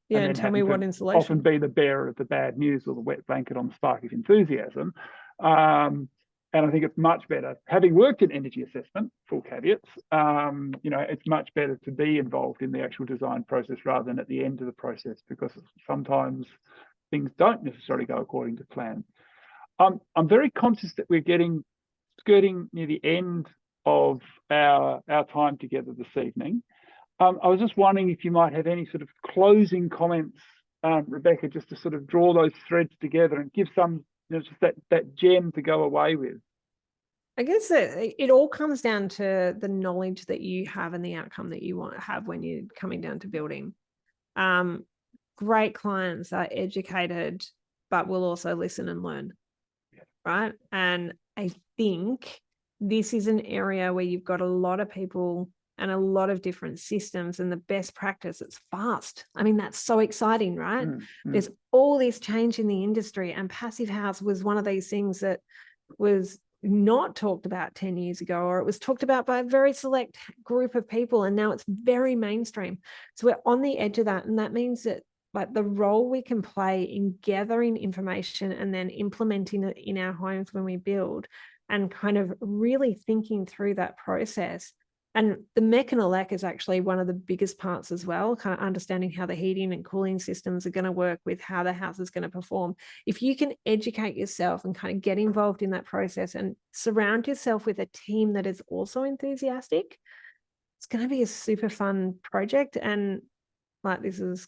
Yeah, and tell me what insulation. Often be the bearer of the bad news or the wet blanket on the spark of enthusiasm. And I think it's much better, having worked in energy assessment, full caveats, you know, it's much better to be involved in the actual design process rather than at the end of the process, because sometimes things don't necessarily go according to plan. I'm very conscious that we're skirting near the end of our time together this evening. I was just wondering if you might have any sort of closing comments, Rebeka, just to sort of draw those threads together and give some, you know, just that gem to go away with. I guess it all comes down to the knowledge that you have and the outcome that you want to have when you're coming down to building. Great clients are educated, but will also listen and learn, right? And I think this is an area where you've got a lot of people and a lot of different systems, and the best practice, it's fast. I mean, that's so exciting, right? There's all this change in the industry, and passive house was one of these things that was not talked about 10 years ago, or it was talked about by a very select group of people, and now it's very mainstream. So we're on the edge of that, and that means that like the role we can play in gathering information and then implementing it in our homes when we build, and kind of really thinking through that process. And the mech and elec is actually one of the biggest parts as well, kind of understanding how the heating and cooling systems are going to work with how the house is going to perform. If you can educate yourself and kind of get involved in that process and surround yourself with a team that is also enthusiastic, it's going to be a super fun project. And like, this is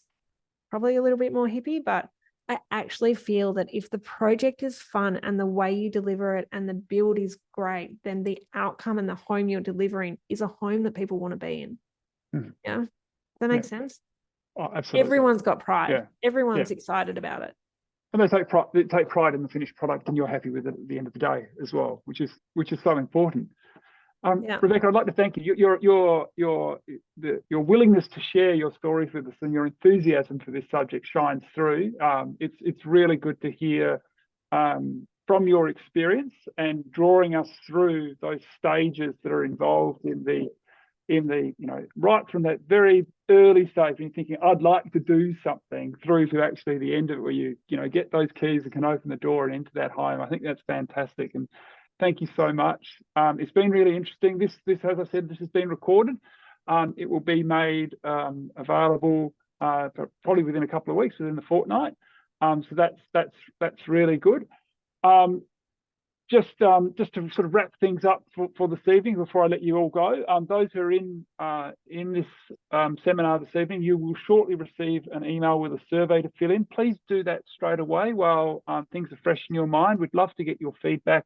probably a little bit more hippie, but I actually feel that if the project is fun and the way you deliver it and the build is great, then the outcome and the home you're delivering is a home that people want to be in. Yeah. Does that make sense? Oh, absolutely. Everyone's got pride. Everyone's excited about it. And they take pride in the finished product, and you're happy with it at the end of the day as well, which is so important. Rebeka, I'd like to thank you. Your willingness to share your stories with us and your enthusiasm for this subject shines through. It's really good to hear from your experience and drawing us through those stages that are involved in the you know, right from that very early stage when you're thinking, I'd like to do something, through to actually the end of it where you know, get those keys and can open the door and enter that home. I think that's fantastic. And thank you so much. It's been really interesting. This, as I said, this has been recorded. It will be made available probably within a couple of weeks, within the fortnight. So that's really good. Just to sort of wrap things up for this evening before I let you all go, those who are in this seminar this evening, you will shortly receive an email with a survey to fill in. Please do that straight away while things are fresh in your mind. We'd love to get your feedback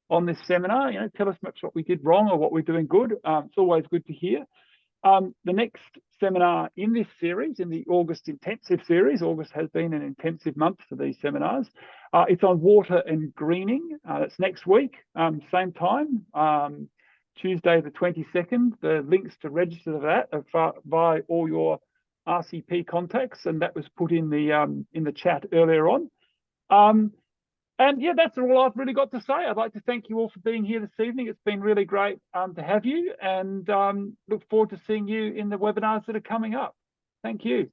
on this seminar. Tell us much what we did wrong or what we're doing good. It's always good to hear. The next seminar in this series, in the August intensive series, August has been an intensive month for these seminars. It's on water and greening. That's next week, same time, Tuesday the 22nd. The links to register for that are via all your RCP contacts, and that was put in the chat earlier on. And yeah, that's all I've really got to say. I'd like to thank you all for being here this evening. It's been really great to have you, and look forward to seeing you in the webinars that are coming up. Thank you.